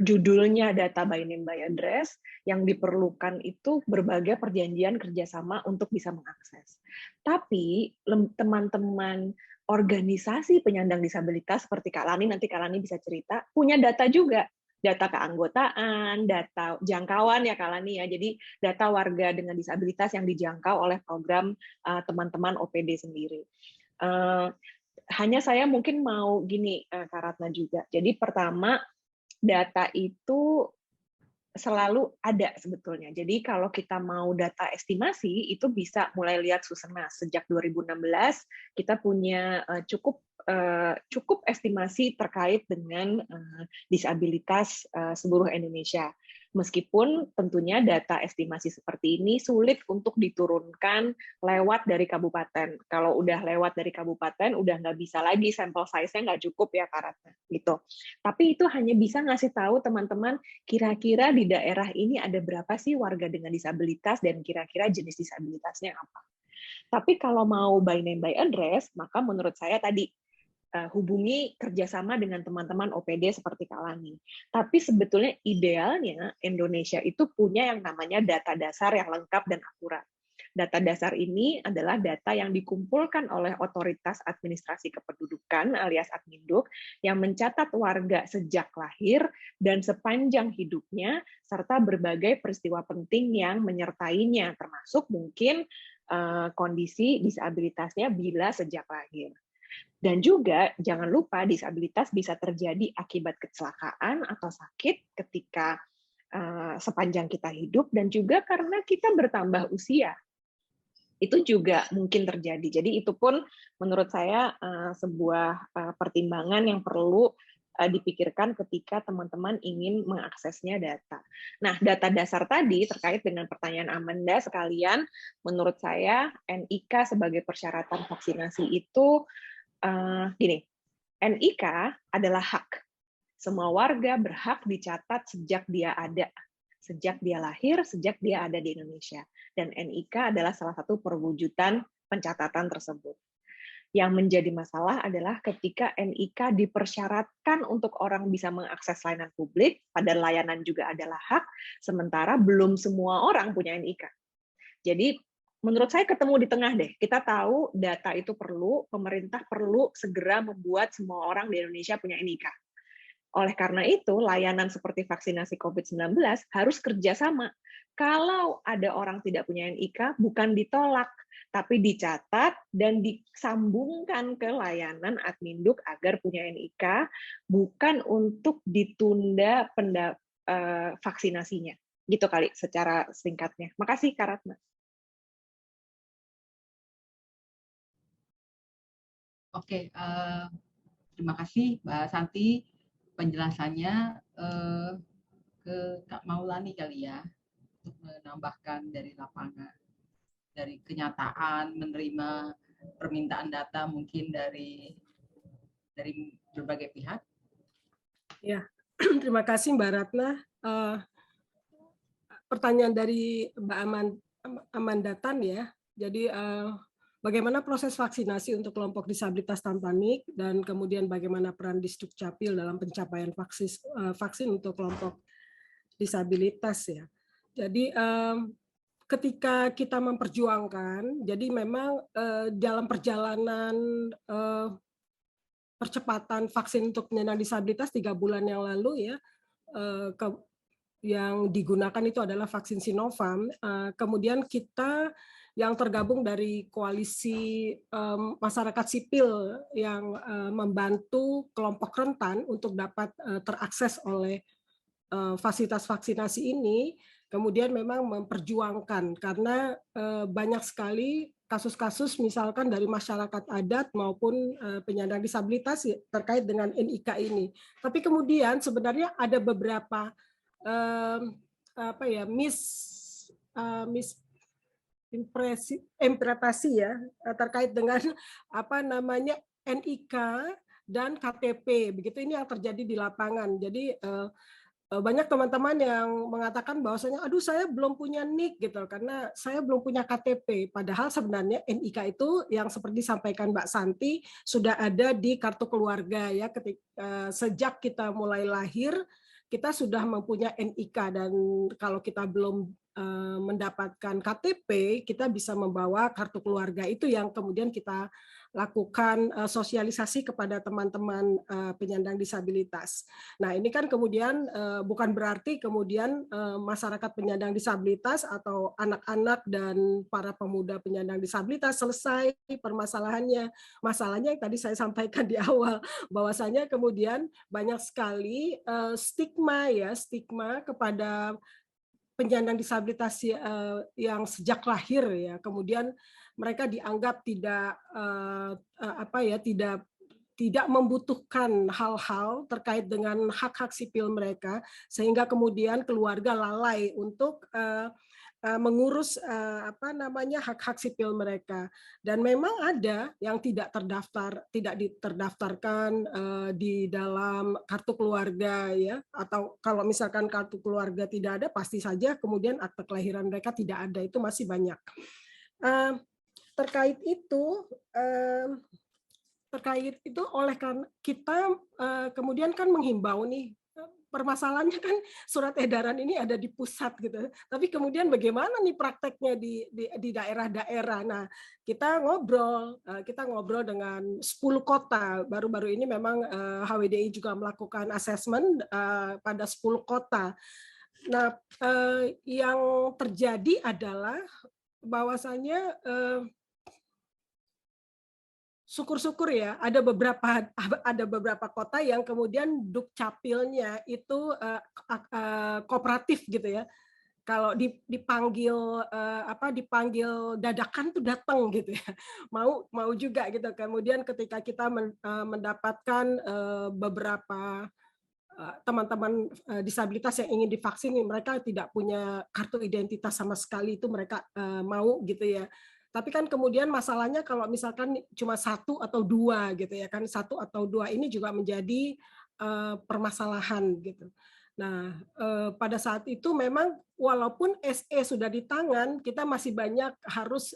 judulnya data by name by address, yang diperlukan itu berbagai perjanjian kerjasama untuk bisa mengakses. Tapi teman-teman organisasi penyandang disabilitas seperti Kak Lani, nanti Kak Lani bisa cerita, punya data juga. Data keanggotaan, data jangkauan ya Kak Lani ya. Jadi data warga dengan disabilitas yang dijangkau oleh program teman-teman OPD sendiri. Hanya saya mungkin mau gini Kak Ratna juga. Jadi pertama, data itu selalu ada sebetulnya. Jadi kalau kita mau data estimasi, itu bisa mulai lihat Susenas. Sejak 2016, kita punya cukup estimasi terkait dengan disabilitas seluruh Indonesia. Meskipun tentunya data estimasi seperti ini sulit untuk diturunkan lewat dari kabupaten. Kalau udah lewat dari kabupaten, udah nggak bisa lagi, sampel size-nya nggak cukup ya Karatna, gitu. Tapi itu hanya bisa ngasih tahu teman-teman, kira-kira di daerah ini ada berapa sih warga dengan disabilitas dan kira-kira jenis disabilitasnya apa. Tapi kalau mau by name by address, maka menurut saya tadi, hubungi kerjasama dengan teman-teman OPD seperti Kak Lani. Tapi sebetulnya idealnya Indonesia itu punya yang namanya data dasar yang lengkap dan akurat. Data dasar ini adalah data yang dikumpulkan oleh Otoritas Administrasi Kependudukan alias Adminduk yang mencatat warga sejak lahir dan sepanjang hidupnya, serta berbagai peristiwa penting yang menyertainya, termasuk mungkin kondisi disabilitasnya bila sejak lahir. Dan juga jangan lupa disabilitas bisa terjadi akibat kecelakaan atau sakit ketika sepanjang kita hidup, dan juga karena kita bertambah usia. Itu juga mungkin terjadi. Jadi itu pun menurut saya sebuah pertimbangan yang perlu dipikirkan ketika teman-teman ingin mengaksesnya data. Nah, data dasar tadi terkait dengan pertanyaan Amanda sekalian, menurut saya NIK sebagai persyaratan vaksinasi itu gini, NIK adalah hak. Semua warga berhak dicatat sejak dia ada, sejak dia lahir, sejak dia ada di Indonesia. Dan NIK adalah salah satu perwujudan pencatatan tersebut. Yang menjadi masalah adalah ketika NIK dipersyaratkan untuk orang bisa mengakses layanan publik, padahal layanan juga adalah hak, sementara belum semua orang punya NIK. Jadi menurut saya ketemu di tengah deh. Kita tahu data itu perlu, pemerintah perlu segera membuat semua orang di Indonesia punya NIK. Oleh karena itu, layanan seperti vaksinasi COVID-19 harus kerjasama. Kalau ada orang tidak punya NIK, bukan ditolak, tapi dicatat dan disambungkan ke layanan Adminduk agar punya NIK, bukan untuk ditunda vaksinasinya. Gitu kali secara singkatnya. Makasih, Kak Ratna. Oke, terima kasih Mbak Santi. Penjelasannya ke Kak Maulani kali ya, untuk menambahkan dari lapangan, dari kenyataan menerima permintaan data mungkin dari berbagai pihak. Ya, terima kasih Mbak Ratna. Pertanyaan dari Mbak Amanda Tan ya. Jadi bagaimana proses vaksinasi untuk kelompok disabilitas tanpa NIK, dan kemudian bagaimana peran Disdukcapil dalam pencapaian vaksin untuk kelompok disabilitas ya. Jadi ketika kita memperjuangkan, jadi memang dalam perjalanan percepatan vaksin untuk penyandang disabilitas 3 bulan yang lalu ya, yang digunakan itu adalah vaksin Sinovac. Kemudian kita yang tergabung dari koalisi masyarakat sipil yang membantu kelompok rentan untuk dapat terakses oleh fasilitas vaksinasi ini, kemudian memang memperjuangkan karena banyak sekali kasus-kasus misalkan dari masyarakat adat maupun penyandang disabilitas terkait dengan NIK ini. Tapi kemudian sebenarnya ada beberapa misinterpretasi ya terkait dengan NIK dan KTP. Begitu ini yang terjadi di lapangan. Jadi banyak teman-teman yang mengatakan bahwasanya aduh saya belum punya NIK gitu karena saya belum punya KTP, padahal sebenarnya NIK itu yang seperti disampaikan Mbak Santi sudah ada di kartu keluarga ya, ketika sejak kita mulai lahir kita sudah mempunyai NIK, dan kalau kita belum mendapatkan KTP kita bisa membawa kartu keluarga itu yang kemudian kita lakukan sosialisasi kepada teman-teman penyandang disabilitas. Nah, ini kan kemudian bukan berarti kemudian masyarakat penyandang disabilitas atau anak-anak dan para pemuda penyandang disabilitas selesai permasalahannya. Masalahnya yang tadi saya sampaikan di awal, bahwasanya kemudian banyak sekali stigma kepada penyandang disabilitas yang sejak lahir ya, kemudian mereka dianggap tidak membutuhkan hal-hal terkait dengan hak-hak sipil mereka, sehingga kemudian keluarga lalai untuk mengurus hak-hak sipil mereka. Dan memang ada yang tidak terdaftarkan di dalam kartu keluarga ya, atau kalau misalkan kartu keluarga tidak ada, pasti saja kemudian akte kelahiran mereka tidak ada, itu masih banyak. Terkait itu oleh karena kita kemudian kan menghimbau nih permasalahannya kan surat edaran ini ada di pusat gitu. Tapi kemudian bagaimana nih prakteknya di daerah-daerah. Nah, kita ngobrol dengan 10 kota. Baru-baru ini memang HWDI juga melakukan assessment pada 10 kota. Nah, yang terjadi adalah bahwasanya syukur-syukur ya ada beberapa kota yang kemudian dukcapilnya itu kooperatif gitu ya. Kalau dipanggil dadakan tuh datang gitu ya, mau juga gitu. Kemudian ketika kita mendapatkan beberapa teman-teman disabilitas yang ingin divaksin, mereka tidak punya kartu identitas sama sekali, itu mereka mau gitu ya. Tapi kan kemudian masalahnya kalau misalkan cuma 1 atau 2 gitu ya kan, 1 atau 2 ini juga menjadi permasalahan gitu. Nah, pada saat itu memang walaupun SE sudah di tangan, kita masih banyak harus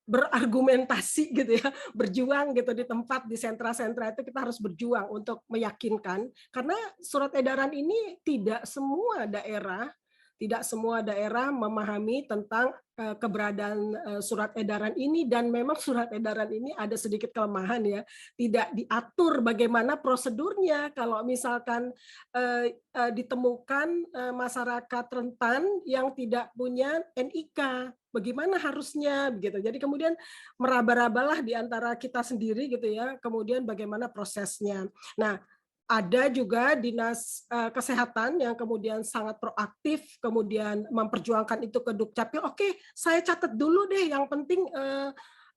berargumentasi gitu ya, berjuang gitu di tempat, di sentra-sentra itu kita harus berjuang untuk meyakinkan, karena surat edaran ini tidak semua daerah memahami tentang keberadaan surat edaran ini, dan memang surat edaran ini ada sedikit kelemahan ya, tidak diatur bagaimana prosedurnya kalau misalkan ditemukan masyarakat rentan yang tidak punya NIK, bagaimana harusnya begitu. Jadi kemudian meraba-rabalah di antara kita sendiri gitu ya, kemudian bagaimana prosesnya. Nah, ada juga dinas kesehatan yang kemudian sangat proaktif, kemudian memperjuangkan itu ke Dukcapil. Oke, saya catat dulu deh, yang penting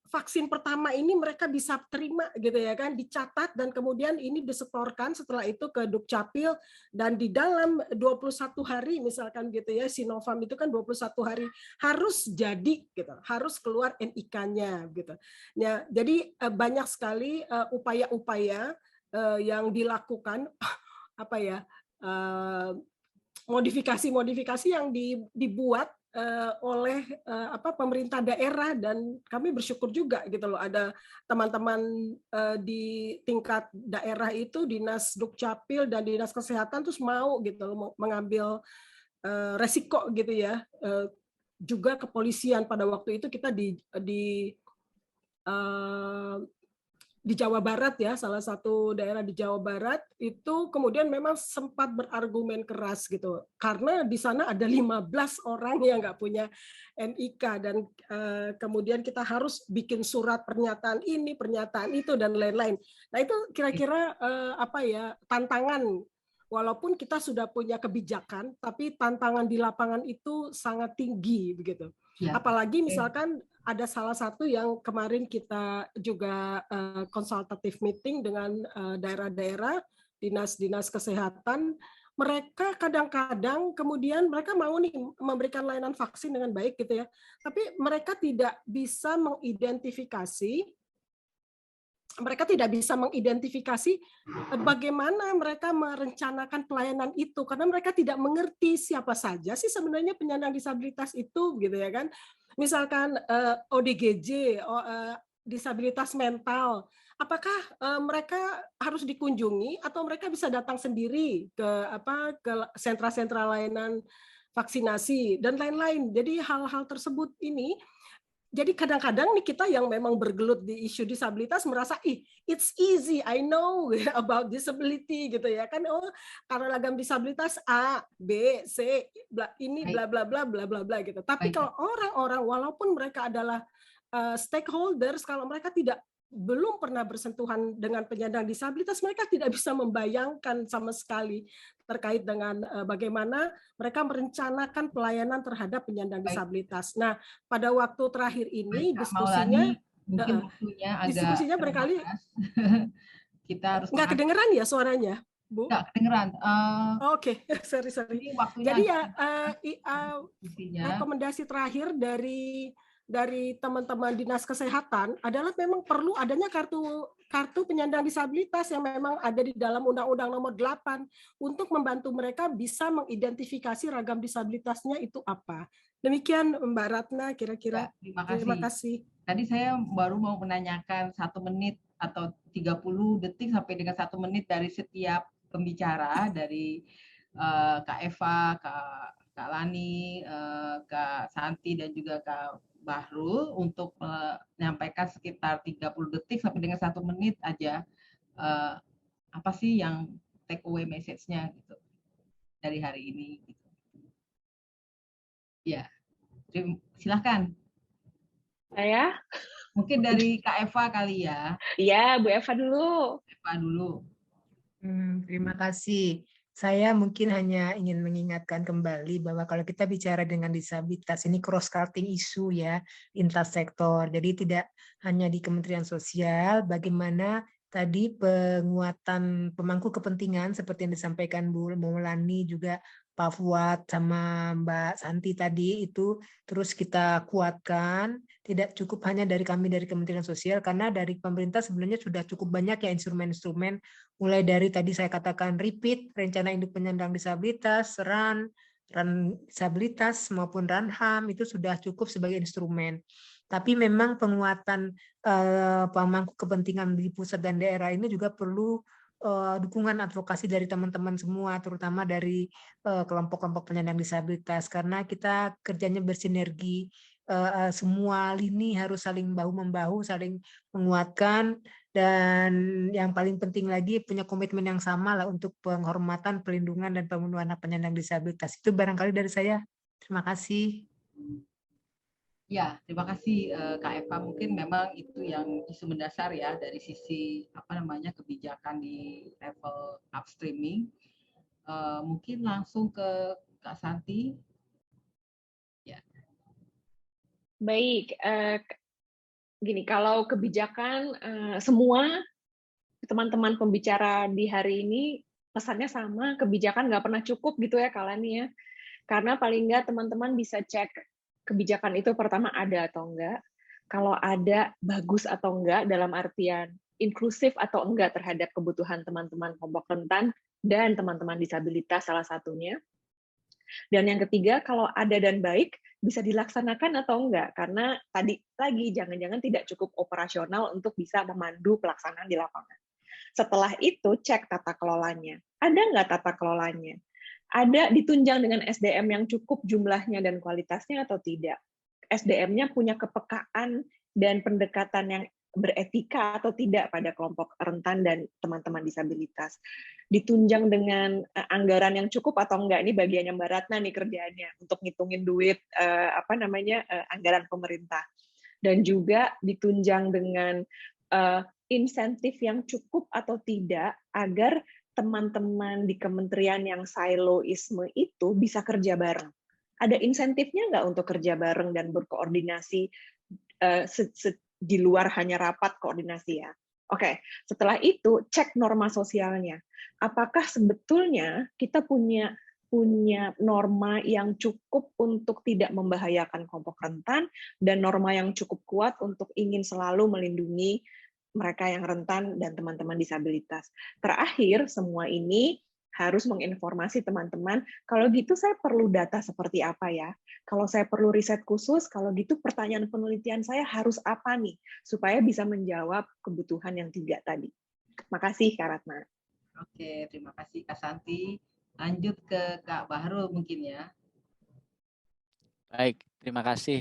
vaksin pertama ini mereka bisa terima gitu ya kan, dicatat dan kemudian ini disetorkan setelah itu ke Dukcapil, dan di dalam 21 hari misalkan gitu ya, Sinovac itu kan 21 hari harus jadi gitu, harus keluar NIK-nya gitu. Ya, jadi banyak sekali upaya-upaya yang dilakukan modifikasi-modifikasi yang dibuat oleh pemerintah daerah, dan kami bersyukur juga gitu loh, ada teman-teman di tingkat daerah itu, dinas Dukcapil dan dinas kesehatan terus mau gitu loh mengambil resiko gitu ya. Juga kepolisian pada waktu itu kita di Jawa Barat ya, salah satu daerah di Jawa Barat itu kemudian memang sempat berargumen keras gitu, karena di sana ada 15 orang yang nggak punya NIK, dan kemudian kita harus bikin surat pernyataan ini, pernyataan itu, dan lain-lain. Nah itu kira-kira tantangan, walaupun kita sudah punya kebijakan, tapi tantangan di lapangan itu sangat tinggi begitu. Ya. Apalagi misalkan ada salah satu yang kemarin kita juga konsultatif meeting dengan daerah-daerah, dinas-dinas kesehatan, mereka kadang-kadang kemudian mereka mau nih memberikan layanan vaksin dengan baik gitu ya, tapi mereka tidak bisa mengidentifikasi bagaimana mereka merencanakan pelayanan itu, karena mereka tidak mengerti siapa saja sih sebenarnya penyandang disabilitas itu gitu ya kan. Misalkan ODGJ, disabilitas mental, apakah mereka harus dikunjungi atau mereka bisa datang sendiri ke sentra-sentra layanan vaksinasi dan lain-lain. Jadi hal-hal tersebut ini, jadi kadang-kadang nih kita yang memang bergelut di isu disabilitas merasa it's easy, I know about disability gitu ya kan, karena ragam disabilitas A, B, C, ini bla bla bla bla bla bla gitu. Tapi kalau orang-orang walaupun mereka adalah stakeholders, kalau mereka belum pernah bersentuhan dengan penyandang disabilitas, mereka tidak bisa membayangkan sama sekali terkait dengan bagaimana mereka merencanakan pelayanan terhadap penyandang disabilitas. Nah, pada waktu terakhir ini diskusinya barangkali kita harus nggak kedengeran ya suaranya, Bu? Nggak kedengeran. Oke, sorry. Jadi ya rekomendasi terakhir dari teman-teman dinas kesehatan adalah memang perlu adanya kartu penyandang disabilitas yang memang ada di dalam Undang-Undang Nomor 8 untuk membantu mereka bisa mengidentifikasi ragam disabilitasnya itu apa. Demikian Mbak Ratna kira-kira. Ya, terima kasih. Tadi saya baru mau menanyakan 1 menit atau 30 detik sampai dengan 1 menit dari setiap pembicara dari Kak Eva, Kak Lani, Kak Santi, dan juga Kak Bahrul untuk menyampaikan sekitar 30 detik sampai dengan 1 menit aja apa sih yang take away message-nya gitu dari hari ini. Gitu. Ya, silahkan. Saya? Mungkin dari Kak Eva kali ya. Iya, Bu Eva dulu. Eva dulu. Terima kasih. Saya mungkin hanya ingin mengingatkan kembali bahwa kalau kita bicara dengan disabilitas, ini cross-cutting isu ya, lintas sektor. Jadi tidak hanya di Kementerian Sosial, bagaimana tadi penguatan pemangku kepentingan seperti yang disampaikan Bu Maulani, juga Pak Fuad sama Mbak Santi tadi, itu terus kita kuatkan. Tidak cukup hanya dari kami dari Kementerian Sosial, karena dari pemerintah sebenarnya sudah cukup banyak ya instrumen-instrumen, mulai dari tadi saya katakan repeat, rencana induk penyandang disabilitas, RAN disabilitas maupun RAN-HAM itu sudah cukup sebagai instrumen. Tapi memang penguatan pemangku kepentingan di pusat dan daerah ini juga perlu dukungan advokasi dari teman-teman semua, terutama dari kelompok-kelompok penyandang disabilitas, karena kita kerjanya bersinergi, semua lini harus saling bahu-membahu, saling menguatkan, dan yang paling penting lagi punya komitmen yang sama lah untuk penghormatan, pelindungan, dan pemenuhan hak penyandang disabilitas. Itu barangkali dari saya. Terima kasih. Ya, terima kasih Kak Eva. Mungkin memang itu yang isu mendasar ya dari sisi kebijakan di level upstreaming. Mungkin langsung ke Kak Santi. Ya. Baik, gini, kalau kebijakan semua teman-teman pembicara di hari ini pesannya sama, kebijakan nggak pernah cukup gitu ya kalian ya. Karena paling nggak teman-teman bisa cek kebijakan itu pertama ada atau enggak. Kalau ada, bagus atau enggak dalam artian inklusif atau enggak terhadap kebutuhan teman-teman kelompok rentan dan teman-teman disabilitas salah satunya. Dan yang ketiga, kalau ada dan baik, bisa dilaksanakan atau enggak. Karena tadi lagi, jangan-jangan tidak cukup operasional untuk bisa memandu pelaksanaan di lapangan. Setelah itu, cek tata kelolanya. Ada nggak tata kelolanya? Ada ditunjang dengan SDM yang cukup jumlahnya dan kualitasnya atau tidak? SDM-nya punya kepekaan dan pendekatan yang beretika atau tidak pada kelompok rentan dan teman-teman disabilitas. Ditunjang dengan anggaran yang cukup atau enggak, ini bagiannya Mbak Ratna nih kerjaannya untuk ngitungin duit anggaran pemerintah. Dan juga ditunjang dengan insentif yang cukup atau tidak agar teman-teman di kementerian yang siloisme itu bisa kerja bareng. Ada insentifnya nggak untuk kerja bareng dan berkoordinasi di luar hanya rapat koordinasi ya? Oke, setelah itu cek norma sosialnya. Apakah sebetulnya kita punya norma yang cukup untuk tidak membahayakan kelompok rentan dan norma yang cukup kuat untuk ingin selalu melindungi mereka yang rentan dan teman-teman disabilitas. Terakhir, semua ini harus menginformasi teman-teman, kalau gitu saya perlu data seperti apa ya? Kalau saya perlu riset khusus, kalau gitu pertanyaan penelitian saya harus apa nih? Supaya bisa menjawab kebutuhan yang 3 tadi. Makasih, Kak Ratna. Oke, terima kasih Kak Santi. Lanjut ke Kak Bahrul mungkin ya. Baik, terima kasih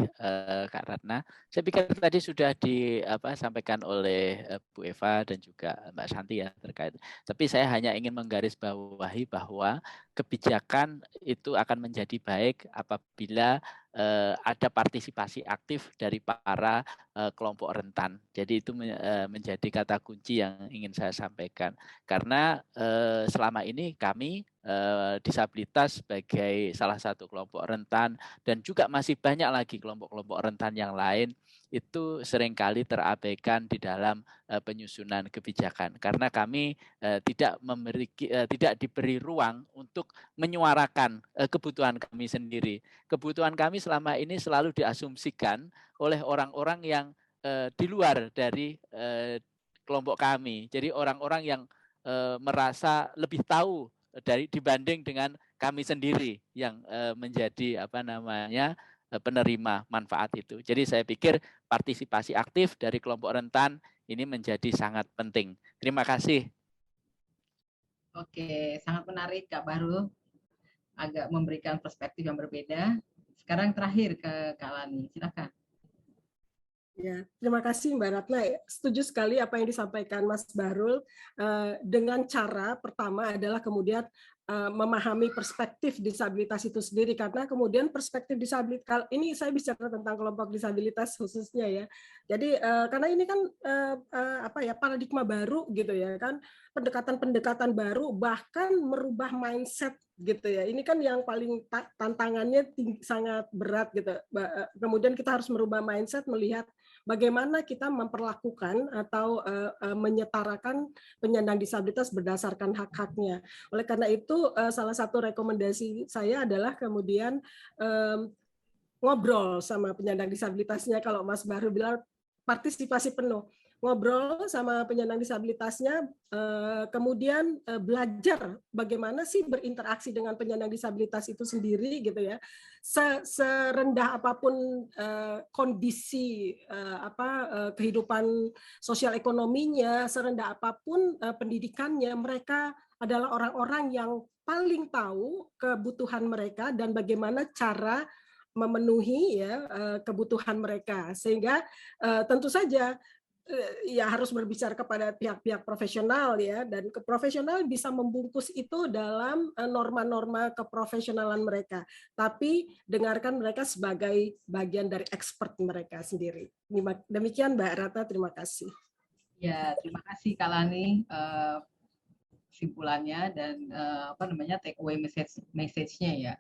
Kak Ratna. Saya pikir tadi sudah disampaikan oleh Bu Eva dan juga Mbak Santi ya terkait. Tapi saya hanya ingin menggarisbawahi bahwa kebijakan itu akan menjadi baik apabila ada partisipasi aktif dari para kelompok rentan. Jadi itu menjadi kata kunci yang ingin saya sampaikan. Karena selama ini kami disabilitas sebagai salah satu kelompok rentan dan juga masih banyak lagi kelompok-kelompok rentan yang lain itu seringkali terabaikan di dalam penyusunan kebijakan karena kami tidak diberi ruang untuk menyuarakan kebutuhan kami sendiri. Kebutuhan kami selama ini selalu diasumsikan oleh orang-orang yang di luar dari kelompok kami. Jadi orang-orang yang merasa lebih tahu dibanding dengan kami sendiri yang menjadi penerima manfaat itu. Jadi saya pikir partisipasi aktif dari kelompok rentan ini menjadi sangat penting. Terima kasih. Oke, sangat menarik Kak Bahrul, agak memberikan perspektif yang berbeda. Sekarang terakhir ke Kak Lani, silakan. Ya, terima kasih Mbak Ratna. Setuju sekali apa yang disampaikan Mas Bahrul. Dengan cara pertama adalah kemudian memahami perspektif disabilitas itu sendiri, karena kemudian perspektif disabilitas ini saya bicara tentang kelompok disabilitas khususnya ya. Jadi karena ini kan apa ya, paradigma baru gitu ya kan, pendekatan-pendekatan baru, bahkan merubah mindset gitu ya. Ini kan yang paling tantangannya sangat berat gitu. Kemudian kita harus merubah mindset, melihat bagaimana kita memperlakukan atau menyetarakan penyandang disabilitas berdasarkan hak-haknya. Oleh karena itu, salah satu rekomendasi saya adalah kemudian ngobrol sama penyandang disabilitasnya. Kalau Mas Bahrul bilang partisipasi penuh, ngobrol sama penyandang disabilitasnya, kemudian belajar bagaimana sih berinteraksi dengan penyandang disabilitas itu sendiri gitu ya. Serendah apapun kondisi kehidupan sosial ekonominya, serendah apapun pendidikannya, mereka adalah orang-orang yang paling tahu kebutuhan mereka dan bagaimana cara memenuhi ya kebutuhan mereka, sehingga tentu saja ya harus berbicara kepada pihak-pihak profesional ya, dan profesional bisa membungkus itu dalam norma-norma keprofesionalan mereka, tapi dengarkan mereka sebagai bagian dari expert mereka sendiri. Demikian Mbak Ratna, terima kasih. Ya, terima kasih Kak Lani. Kesimpulannya dan take away message-nya ya.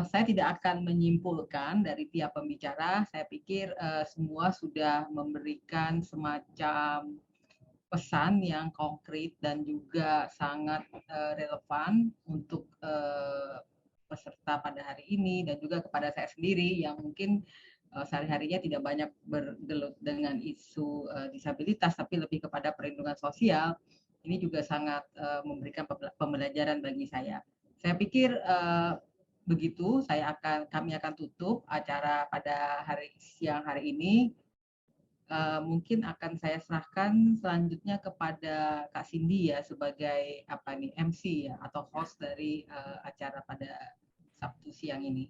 Saya tidak akan menyimpulkan dari tiap pembicara. Saya pikir semua sudah memberikan semacam pesan yang konkret dan juga sangat relevan untuk peserta pada hari ini dan juga kepada saya sendiri yang mungkin sehari-harinya tidak banyak bergelut dengan isu disabilitas, tapi lebih kepada perlindungan sosial. Ini juga sangat memberikan pembelajaran bagi saya. Saya pikir begitu, kami akan tutup acara pada siang hari ini. Mungkin akan saya serahkan selanjutnya kepada Kak Cindy ya sebagai MC ya atau host dari acara pada Sabtu siang ini.